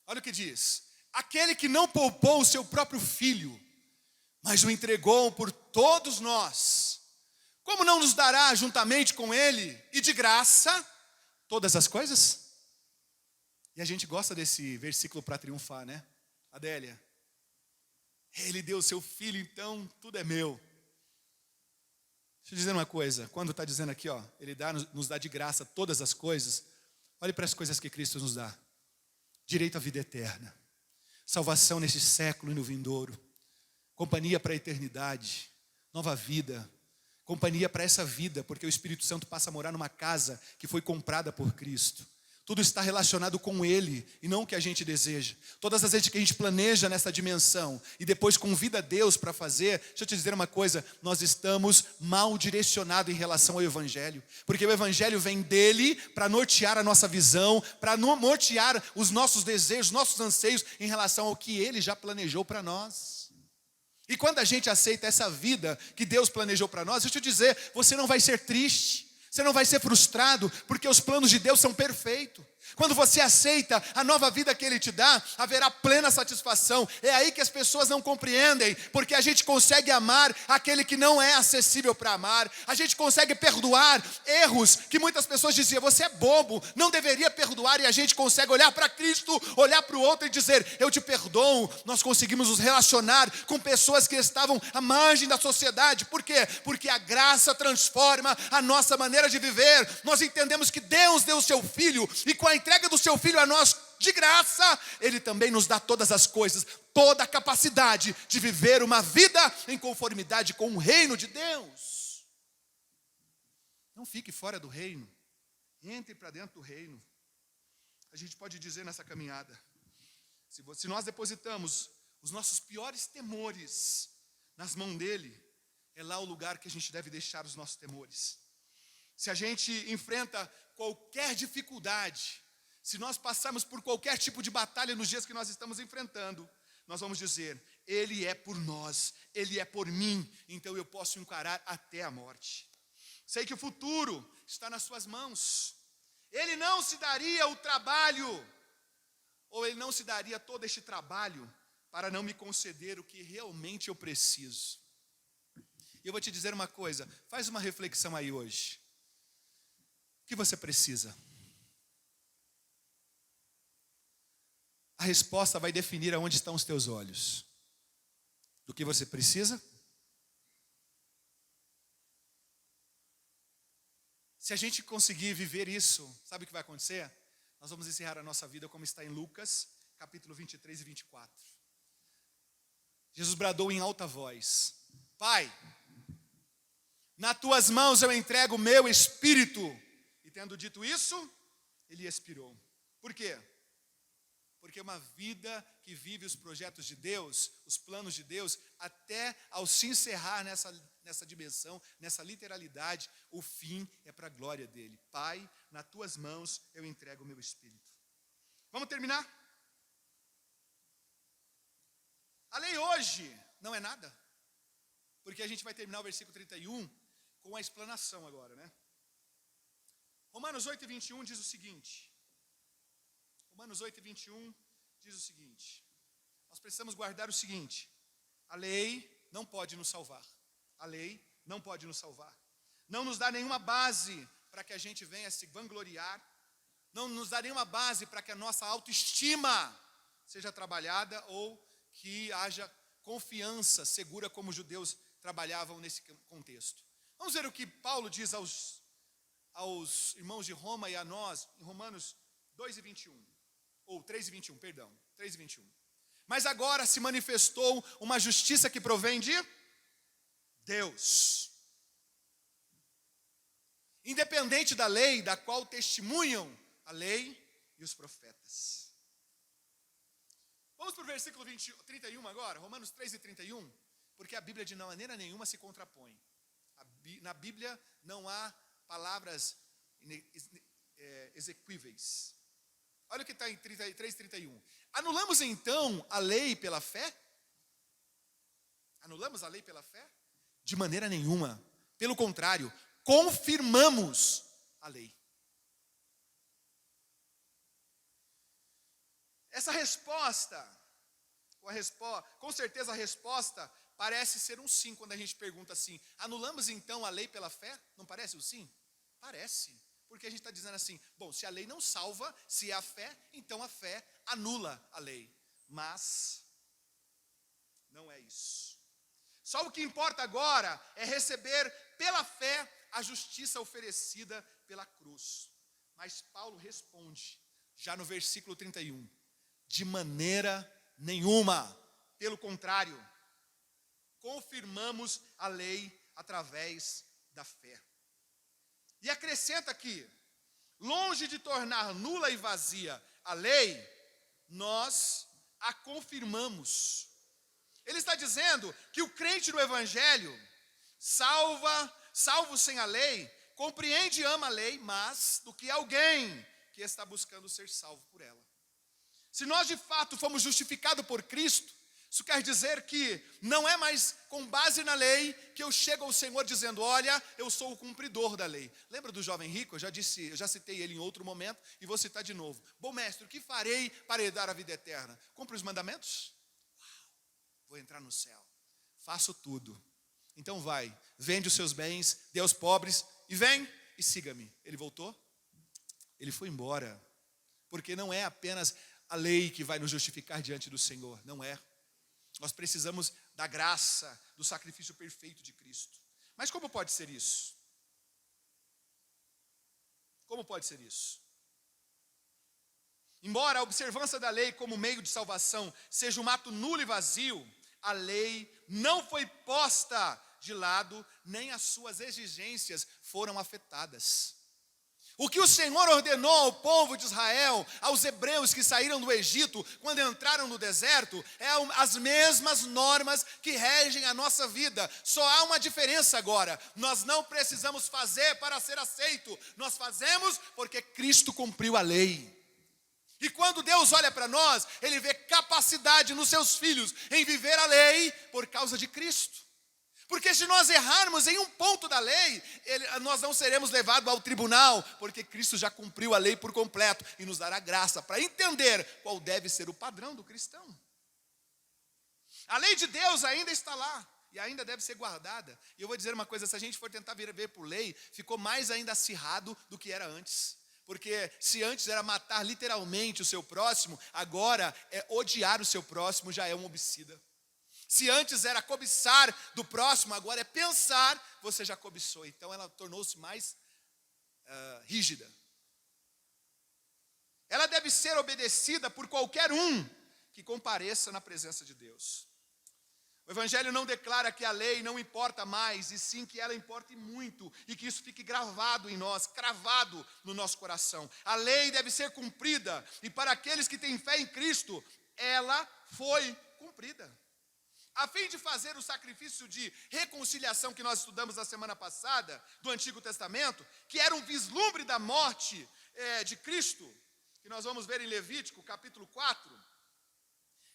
Olha o que diz. Aquele que não poupou o seu próprio filho, mas o entregou por todos nós, como não nos dará juntamente com ele e de graça todas as coisas? E a gente gosta desse versículo para triunfar, né? Adélia. Ele deu o seu filho, então tudo é meu. Deixa eu dizer uma coisa, quando está dizendo aqui, ó, Ele nos dá de graça todas as coisas, olhe para as coisas que Cristo nos dá. Direito à vida eterna, salvação neste século e no vindouro, companhia para a eternidade, nova vida, companhia para essa vida, porque o Espírito Santo passa a morar numa casa que foi comprada por Cristo. Tudo está relacionado com Ele e não o que a gente deseja. Todas as vezes que a gente planeja nessa dimensão e depois convida Deus para fazer, deixa eu te dizer uma coisa, nós estamos mal direcionados em relação ao Evangelho. Porque o Evangelho vem dele para nortear a nossa visão, para nortear os nossos desejos, nossos anseios em relação ao que Ele já planejou para nós. E quando a gente aceita essa vida que Deus planejou para nós, deixa eu te dizer, você não vai ser triste. Você não vai ser frustrado, porque os planos de Deus são perfeitos. Quando você aceita a nova vida que Ele te dá, haverá plena satisfação. É aí que as pessoas não compreendem, porque a gente consegue amar aquele que não é acessível para amar. A gente consegue perdoar erros que muitas pessoas diziam, você é bobo, não deveria perdoar. E a gente consegue olhar para Cristo, olhar para o outro e dizer, eu te perdoo. Nós conseguimos nos relacionar com pessoas que estavam à margem da sociedade. Por quê? Porque a graça transforma a nossa maneira de viver. Nós entendemos que Deus deu o seu Filho, e com a entrega do seu Filho a nós de graça, Ele também nos dá todas as coisas, toda a capacidade de viver uma vida em conformidade com o reino de Deus. Não fique fora do reino, entre para dentro do reino. A gente pode dizer nessa caminhada, se nós depositamos os nossos piores temores nas mãos dEle, é lá o lugar que a gente deve deixar os nossos temores. Se a gente enfrenta qualquer dificuldade, se nós passarmos por qualquer tipo de batalha nos dias que nós estamos enfrentando, nós vamos dizer, Ele é por nós, Ele é por mim, então eu posso encarar até a morte. Sei que o futuro está nas suas mãos. Ele não se daria o trabalho, ou Ele não se daria todo este trabalho, para não me conceder o que realmente eu preciso. E eu vou te dizer uma coisa, faz uma reflexão aí hoje. O que você precisa? A resposta vai definir aonde estão os teus olhos. Do que você precisa? Se a gente conseguir viver isso, sabe o que vai acontecer? Nós vamos encerrar a nossa vida como está em Lucas, capítulo 23 e 24. Jesus bradou em alta voz, Pai, nas tuas mãos eu entrego o meu espírito. E tendo dito isso, ele expirou. Por quê? Porque uma vida que vive os projetos de Deus, os planos de Deus, até ao se encerrar nessa dimensão, nessa literalidade, o fim é para a glória dele. Pai, nas tuas mãos eu entrego o meu espírito. Vamos terminar? A lei hoje não é nada, porque a gente vai terminar o versículo 31 com a explanação agora, né? Romanos 8:21 diz o seguinte. Romanos 8:21 diz o seguinte. Nós precisamos guardar o seguinte. A lei não pode nos salvar. A lei não pode nos salvar. Não nos dá nenhuma base para que a gente venha se vangloriar. Não nos dá nenhuma base para que a nossa autoestima seja trabalhada ou que haja confiança segura como os judeus trabalhavam nesse contexto. Vamos ver o que Paulo diz aos irmãos de Roma e a nós, em Romanos 2:21, ou 3:21, perdão, 3:21. Mas agora se manifestou uma justiça que provém de Deus. Independente da lei, da qual testemunham a lei e os profetas. Vamos para o versículo 31 agora, Romanos 3:31. Porque a Bíblia de maneira nenhuma se contrapõe. Na Bíblia não há palavras exequíveis. Olha o que está em 3:31. Anulamos então a lei pela fé? Anulamos a lei pela fé? De maneira nenhuma. Pelo contrário, confirmamos a lei. Essa resposta, com certeza a resposta parece ser um sim quando a gente pergunta assim: anulamos então a lei pela fé? Não parece um sim? Parece. Porque a gente está dizendo assim, bom, se a lei não salva, se é a fé, então a fé anula a lei. Mas não é isso. Só o que importa agora é receber pela fé a justiça oferecida pela cruz. Mas Paulo responde, já no versículo 31, de maneira nenhuma, pelo contrário, confirmamos a lei através da fé. E acrescenta aqui, longe de tornar nula e vazia a lei, nós a confirmamos. Ele está dizendo que o crente no Evangelho, salvo sem a lei, compreende e ama a lei, mas do que alguém que está buscando ser salvo por ela. Se nós de fato fomos justificados por Cristo, isso quer dizer que não é mais com base na lei que eu chego ao Senhor dizendo, olha, eu sou o cumpridor da lei. Lembra do jovem rico? Eu já citei ele em outro momento e vou citar de novo. Bom mestre, o que farei para herdar a vida eterna? Cumpre os mandamentos? Vou entrar no céu. Faço tudo. Então vai, vende os seus bens, dê aos pobres e vem e siga-me. Ele voltou? Ele foi embora. Porque não é apenas a lei que vai nos justificar diante do Senhor. Não é. Nós precisamos da graça, do sacrifício perfeito de Cristo. Mas como pode ser isso? Como pode ser isso? Embora a observância da lei como meio de salvação seja um ato nulo e vazio, a lei não foi posta de lado, nem as suas exigências foram afetadas. O que o Senhor ordenou ao povo de Israel, aos hebreus que saíram do Egito, quando entraram no deserto, é as mesmas normas que regem a nossa vida. Só há uma diferença agora. Nós não precisamos fazer para ser aceito. Nós fazemos porque Cristo cumpriu a lei. E quando Deus olha para nós, Ele vê capacidade nos seus filhos em viver a lei por causa de Cristo. Porque se nós errarmos em um ponto da lei, nós não seremos levados ao tribunal, porque Cristo já cumpriu a lei por completo e nos dará graça para entender qual deve ser o padrão do cristão. A lei de Deus ainda está lá e ainda deve ser guardada. E eu vou dizer uma coisa, se a gente for tentar ver por lei, ficou mais ainda acirrado do que era antes. Porque se antes era matar literalmente o seu próximo, agora é odiar o seu próximo, já é um homicida. Se antes era cobiçar do próximo, agora é pensar, você já cobiçou. Então ela tornou-se mais rígida. Ela deve ser obedecida por qualquer um que compareça na presença de Deus. O Evangelho não declara que a lei não importa mais, e sim que ela importa muito, e que isso fique gravado em nós, cravado no nosso coração. A lei deve ser cumprida, e para aqueles que têm fé em Cristo, ela foi cumprida. A fim de fazer o sacrifício de reconciliação que nós estudamos na semana passada, do Antigo Testamento, que era um vislumbre da morte de Cristo, que nós vamos ver em Levítico, capítulo 4,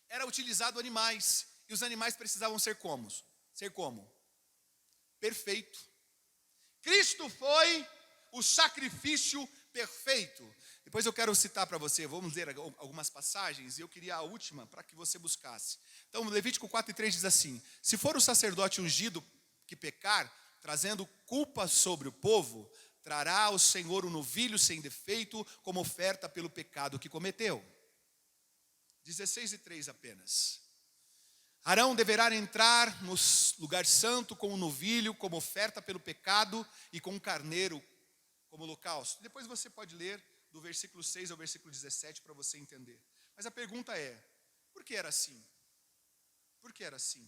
era utilizado animais, e os animais precisavam ser como? Perfeito. Cristo foi o sacrifício perfeito. Depois eu quero citar para você, vamos ler algumas passagens, e eu queria a última para que você buscasse. Então, Levítico 4:3 diz assim: se for o sacerdote ungido que pecar, trazendo culpa sobre o povo, trará ao Senhor um novilho sem defeito, como oferta pelo pecado que cometeu. 16:3 apenas. Arão deverá entrar no lugar santo com um novilho, como oferta pelo pecado, e com um carneiro como holocausto. Depois você pode ler do versículo 6 ao versículo 17 para você entender. Mas a pergunta é, Por que era assim? Por que era assim?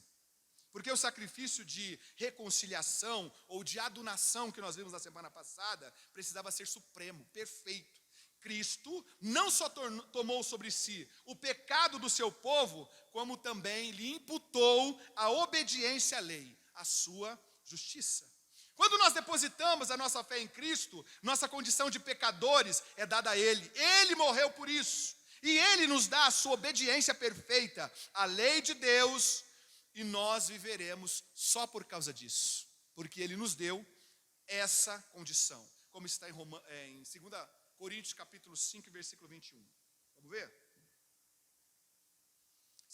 Porque o sacrifício de reconciliação ou de adunação que nós vimos na semana passada precisava ser supremo, perfeito. Cristo não só tomou sobre si o pecado do seu povo, como também lhe imputou a obediência à lei, a sua justiça. Quando nós depositamos a nossa fé em Cristo, nossa condição de pecadores é dada a Ele. Ele morreu por isso. E Ele nos dá a sua obediência perfeita, a lei de Deus, e nós viveremos só por causa disso. Porque Ele nos deu essa condição. Como está em 2 Coríntios capítulo 5, versículo 21. Vamos ver?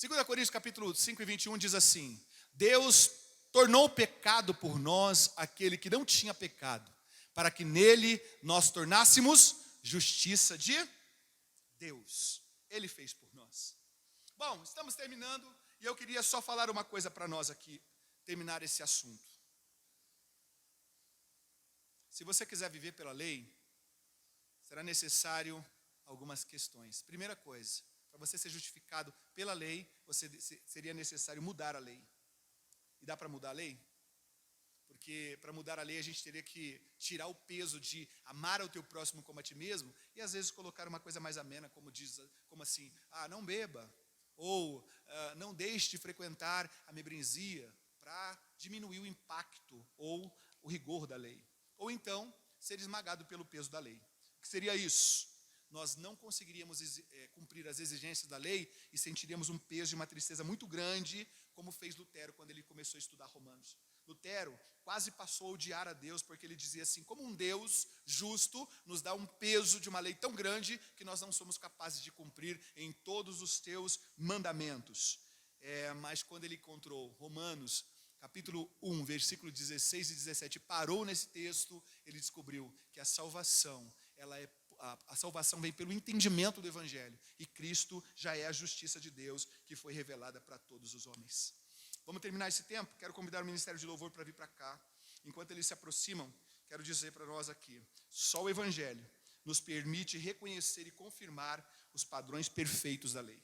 2 Coríntios capítulo 5 e 21 diz assim: Deus tornou pecado por nós aquele que não tinha pecado, para que nele nós tornássemos justiça de Deus. Ele fez por nós. Bom, estamos terminando e eu queria só falar uma coisa para nós aqui, terminar esse assunto. Se você quiser viver pela lei, será necessário algumas questões. Primeira coisa, para você ser justificado pela lei, seria necessário mudar a lei. E dá para mudar a lei? Porque para mudar a lei a gente teria que tirar o peso de amar ao teu próximo como a ti mesmo e às vezes colocar uma coisa mais amena, como assim, não beba, ou não deixe de frequentar a membresia, para diminuir o impacto ou o rigor da lei. Ou então, ser esmagado pelo peso da lei. O que seria isso? Nós não conseguiríamos cumprir as exigências da lei e sentiríamos um peso e uma tristeza muito grande, como fez Lutero quando ele começou a estudar Romanos. Lutero quase passou a odiar a Deus, porque ele dizia assim: como um Deus justo nos dá um peso de uma lei tão grande que nós não somos capazes de cumprir em todos os teus mandamentos. Mas quando ele encontrou Romanos capítulo 1, versículo 16 e 17, parou nesse texto, ele descobriu que a salvação vem pelo entendimento do Evangelho. E Cristo já é a justiça de Deus que foi revelada para todos os homens. Vamos terminar esse tempo? Quero convidar o Ministério de Louvor para vir para cá. Enquanto eles se aproximam, quero dizer para nós aqui: só o Evangelho nos permite reconhecer e confirmar os padrões perfeitos da lei.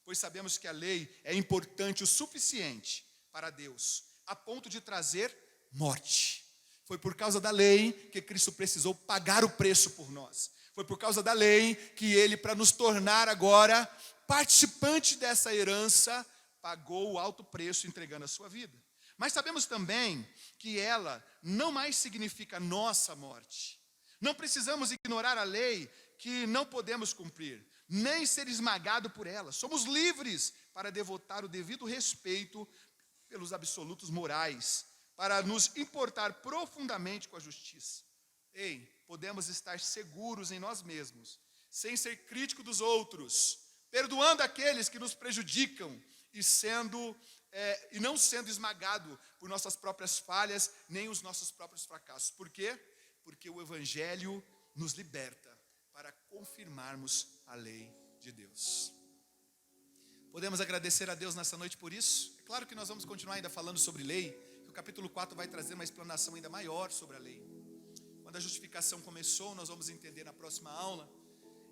Pois sabemos que a lei é importante o suficiente para Deus, a ponto de trazer morte. Foi por causa da lei que Cristo precisou pagar o preço por nós. Foi por causa da lei que Ele, para nos tornar agora participante dessa herança, pagou o alto preço entregando a sua vida. Mas sabemos também que ela não mais significa nossa morte. Não precisamos ignorar a lei que não podemos cumprir, nem ser esmagado por ela. Somos livres para devotar o devido respeito pelos absolutos morais, para nos importar profundamente com a justiça. Podemos estar seguros em nós mesmos, sem ser crítico dos outros, perdoando aqueles que nos prejudicam e não sendo esmagado por nossas próprias falhas, nem os nossos próprios fracassos. Por quê? Porque o Evangelho nos liberta para confirmarmos a lei de Deus. Podemos agradecer a Deus nessa noite por isso? É claro que nós vamos continuar ainda falando sobre lei. O capítulo 4 vai trazer uma explanação ainda maior sobre a lei. Quando a justificação começou, nós vamos entender na próxima aula.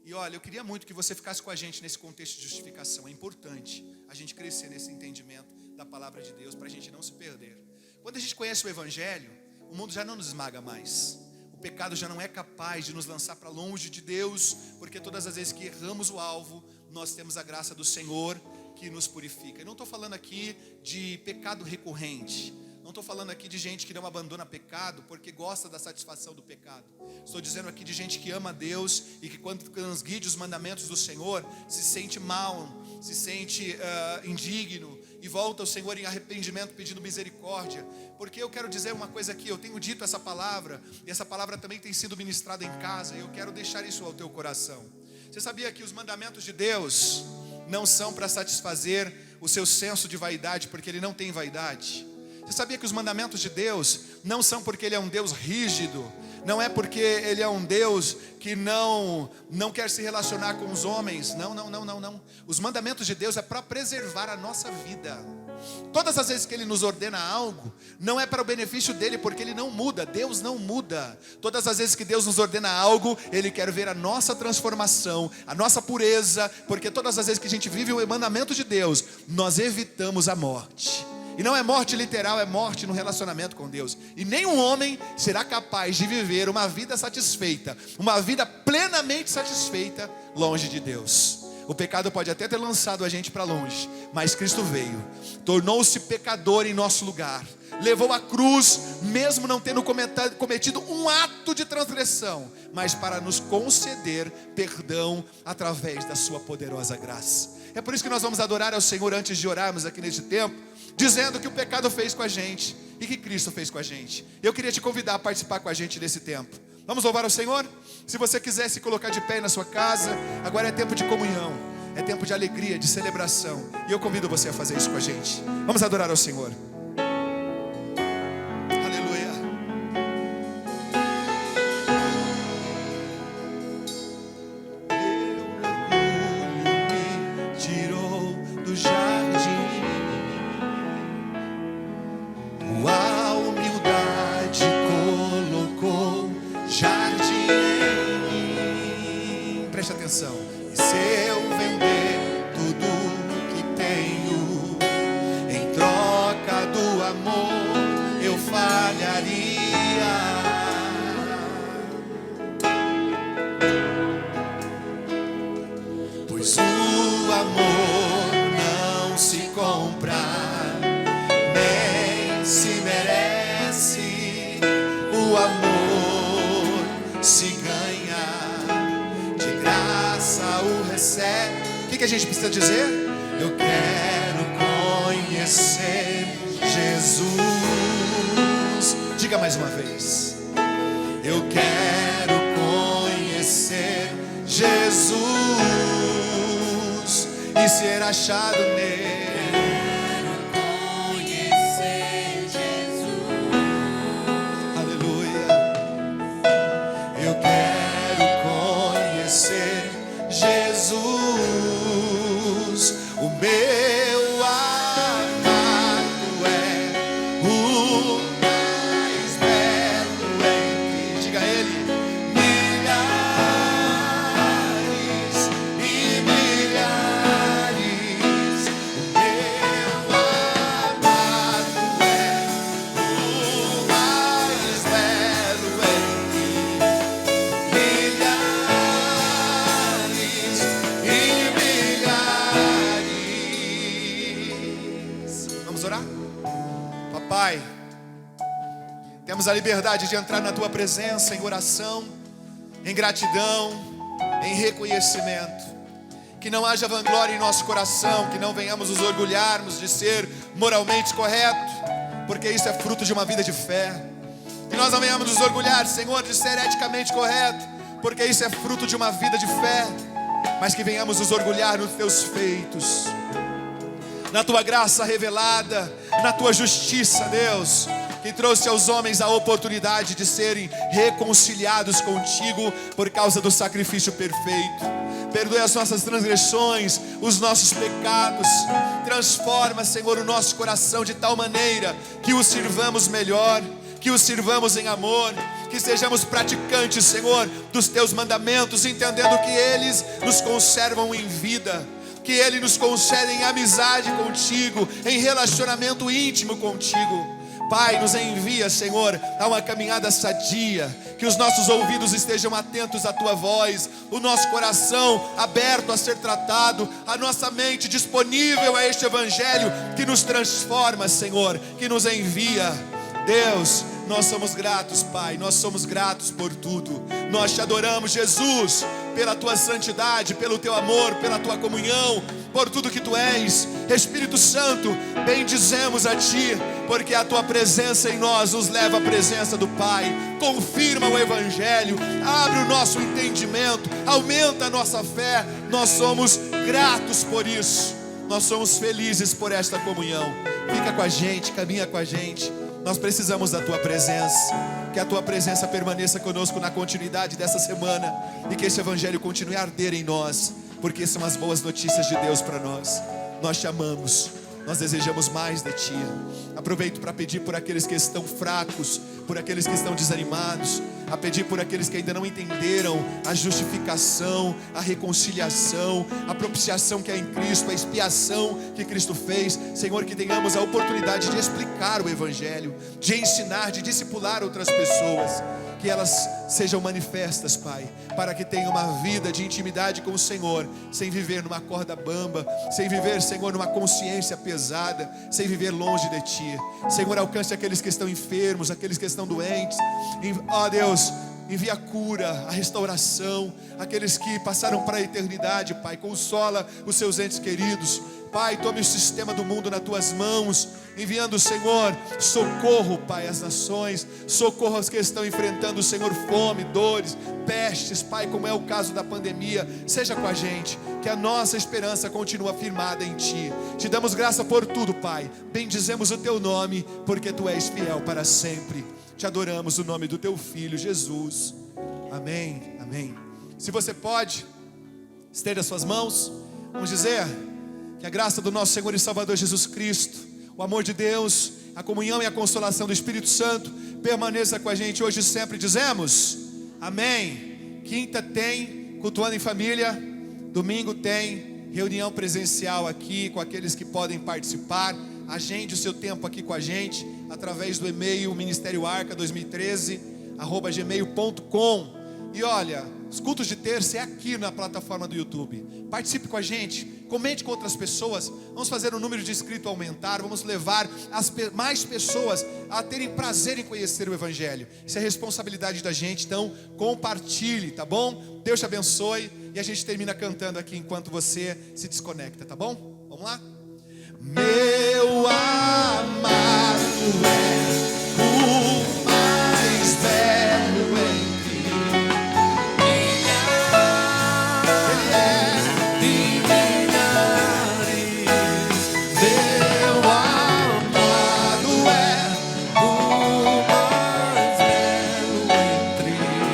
E olha, eu queria muito que você ficasse com a gente nesse contexto de justificação. É importante a gente crescer nesse entendimento da palavra de Deus, para a gente não se perder. Quando a gente conhece o Evangelho, o mundo já não nos esmaga mais. O pecado já não é capaz de nos lançar para longe de Deus, porque todas as vezes que erramos o alvo, nós temos a graça do Senhor que nos purifica. Eu não estou falando aqui de pecado recorrente. Não estou falando aqui de gente que não abandona pecado porque gosta da satisfação do pecado. Estou dizendo aqui de gente que ama a Deus e que quando transgride os mandamentos do Senhor, se sente mal, se sente indigno e volta ao Senhor em arrependimento pedindo misericórdia. Porque eu quero dizer uma coisa aqui, eu tenho dito essa palavra e essa palavra também tem sido ministrada em casa e eu quero deixar isso ao teu coração. Você sabia que os mandamentos de Deus não são para satisfazer o seu senso de vaidade, porque Ele não tem vaidade? Você sabia que os mandamentos de Deus não são porque Ele é um Deus rígido, não é porque Ele é um Deus que não quer se relacionar com os homens, não. Os mandamentos de Deus é para preservar a nossa vida. Todas as vezes que Ele nos ordena algo, não é para o benefício dEle, porque Ele não muda, Deus não muda. Todas as vezes que Deus nos ordena algo, Ele quer ver a nossa transformação, a nossa pureza, porque todas as vezes que a gente vive o mandamento de Deus, nós evitamos a morte. E não é morte literal, é morte no relacionamento com Deus. E nenhum homem será capaz de viver uma vida satisfeita, uma vida plenamente satisfeita, longe de Deus. O pecado pode até ter lançado a gente para longe, mas Cristo veio, tornou-se pecador em nosso lugar, levou a cruz, mesmo não tendo cometido um ato de transgressão, mas para nos conceder perdão através da sua poderosa graça. É por isso que nós vamos adorar ao Senhor antes de orarmos aqui neste tempo, dizendo que o pecado fez com a gente e que Cristo fez com a gente. Eu queria te convidar a participar com a gente desse tempo. Vamos louvar ao Senhor? Se você quiser se colocar de pé na sua casa, agora é tempo de comunhão, é tempo de alegria, de celebração. E eu convido você a fazer isso com a gente. Vamos adorar ao Senhor. Aleluia. Meu orgulho me tirou do jardim, a humildade colocou jardim em mim. Preste atenção. E se eu vender tudo que tenho em troca do amor, eu falharia. Pois o amor não se compra, nem se merece. O amor se ganha, de graça o recebe. O que a gente precisa dizer? Eu quero conhecer Jesus. Diga mais uma vez. Eu quero conhecer Jesus e ser achado nele. Jesus, o meu amado é o mais belo entre, diga ele, milhares e milhares. O meu amado é o mais belo entre milhares. Pai, temos a liberdade de entrar na Tua presença em oração, em gratidão, em reconhecimento. Que não haja vanglória em nosso coração, que não venhamos nos orgulharmos de ser moralmente correto, porque isso é fruto de uma vida de fé. Que nós não venhamos nos orgulhar, Senhor, de ser eticamente correto, porque isso é fruto de uma vida de fé. Mas que venhamos nos orgulhar nos Teus feitos, na Tua graça revelada, na Tua justiça, Deus, que trouxe aos homens a oportunidade de serem reconciliados contigo por causa do sacrifício perfeito. Perdoe as nossas transgressões, os nossos pecados. Transforma, Senhor, o nosso coração de tal maneira que o sirvamos melhor, que o sirvamos em amor, que sejamos praticantes, Senhor, dos Teus mandamentos, entendendo que eles nos conservam em vida, que Ele nos concede em amizade contigo, em relacionamento íntimo contigo. Pai, nos envia, Senhor, a uma caminhada sadia, que os nossos ouvidos estejam atentos à Tua voz, o nosso coração aberto a ser tratado, a nossa mente disponível a este Evangelho que nos transforma, Senhor, que nos envia. Deus, nós somos gratos, Pai, nós somos gratos por tudo. Nós te adoramos, Jesus, pela Tua santidade, pelo Teu amor, pela Tua comunhão, por tudo que Tu és. Espírito Santo, bendizemos a Ti, porque a Tua presença em nós nos leva à presença do Pai. Confirma o Evangelho, abre o nosso entendimento, aumenta a nossa fé. Nós somos gratos por isso. Nós somos felizes por esta comunhão. Fica com a gente, caminha com a gente. Nós precisamos da Tua presença. Que a Tua presença permaneça conosco na continuidade dessa semana. E que esse Evangelho continue a arder em nós, porque são as boas notícias de Deus para nós. Nós te amamos, Nós desejamos mais de Ti. Aproveito para pedir por aqueles que estão fracos, por aqueles que estão desanimados, a pedir por aqueles que ainda não entenderam a justificação, a reconciliação, a propiciação que é em Cristo, a expiação que Cristo fez. Senhor, que tenhamos a oportunidade de explicar o Evangelho, de ensinar, de discipular outras pessoas, que elas sejam manifestas, Pai, para que tenham uma vida de intimidade com o Senhor, sem viver numa corda bamba, sem viver, Senhor, numa consciência pesada, sem viver longe de Ti. Senhor, alcance aqueles que estão enfermos, aqueles que estão doentes. Ó Deus, envia a cura, a restauração, aqueles que passaram para a eternidade, Pai, consola os seus entes queridos. Pai, tome o sistema do mundo nas Tuas mãos, enviando, Senhor, socorro, Pai, às nações, socorro aos que estão enfrentando, Senhor, fome, dores, pestes, Pai, como é o caso da pandemia. Seja com a gente, que a nossa esperança continua firmada em Ti. Te damos graça por tudo, Pai, bendizemos o Teu nome, porque Tu és fiel para sempre. Te adoramos no nome do Teu Filho, Jesus. Amém, amém. Se você pode, estenda as suas mãos. Vamos dizer: que a graça do nosso Senhor e Salvador Jesus Cristo, o amor de Deus, a comunhão e a consolação do Espírito Santo permaneça com a gente hoje e sempre. Dizemos amém. Quinta tem cultuando em família. Domingo tem reunião presencial aqui com aqueles que podem participar. Agende o seu tempo aqui com a gente através do e-mail ministérioarca2013@gmail.com. E olha, os cultos de terça é aqui na plataforma do YouTube. Participe com a gente, comente com outras pessoas. Vamos fazer o número de inscritos aumentar. Vamos levar mais pessoas a terem prazer em conhecer o Evangelho. Isso é responsabilidade da gente, então compartilhe, tá bom? Deus te abençoe. E a gente termina cantando aqui enquanto você se desconecta, tá bom? Vamos lá? Meu amado é